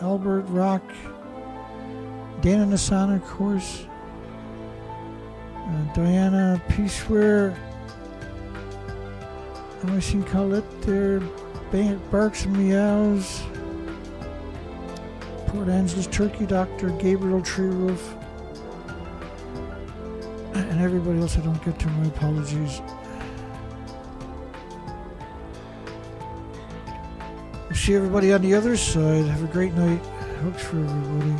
Speaker 1: Albert, Rock, Dana Nasana, of course. Diana, Peaceware. Have I seen Colette there? Barks and Meows. Port Angeles, Turkey Doctor, Gabriel Tree Roof. And everybody else I don't get to, my apologies. We'll see everybody on the other side. Have a great night. Hugs for everybody.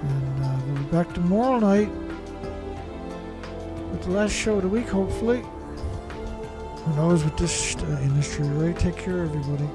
Speaker 1: And we'll be back tomorrow night with the last show of the week, hopefully. Who knows with this industry, right? Take care, everybody.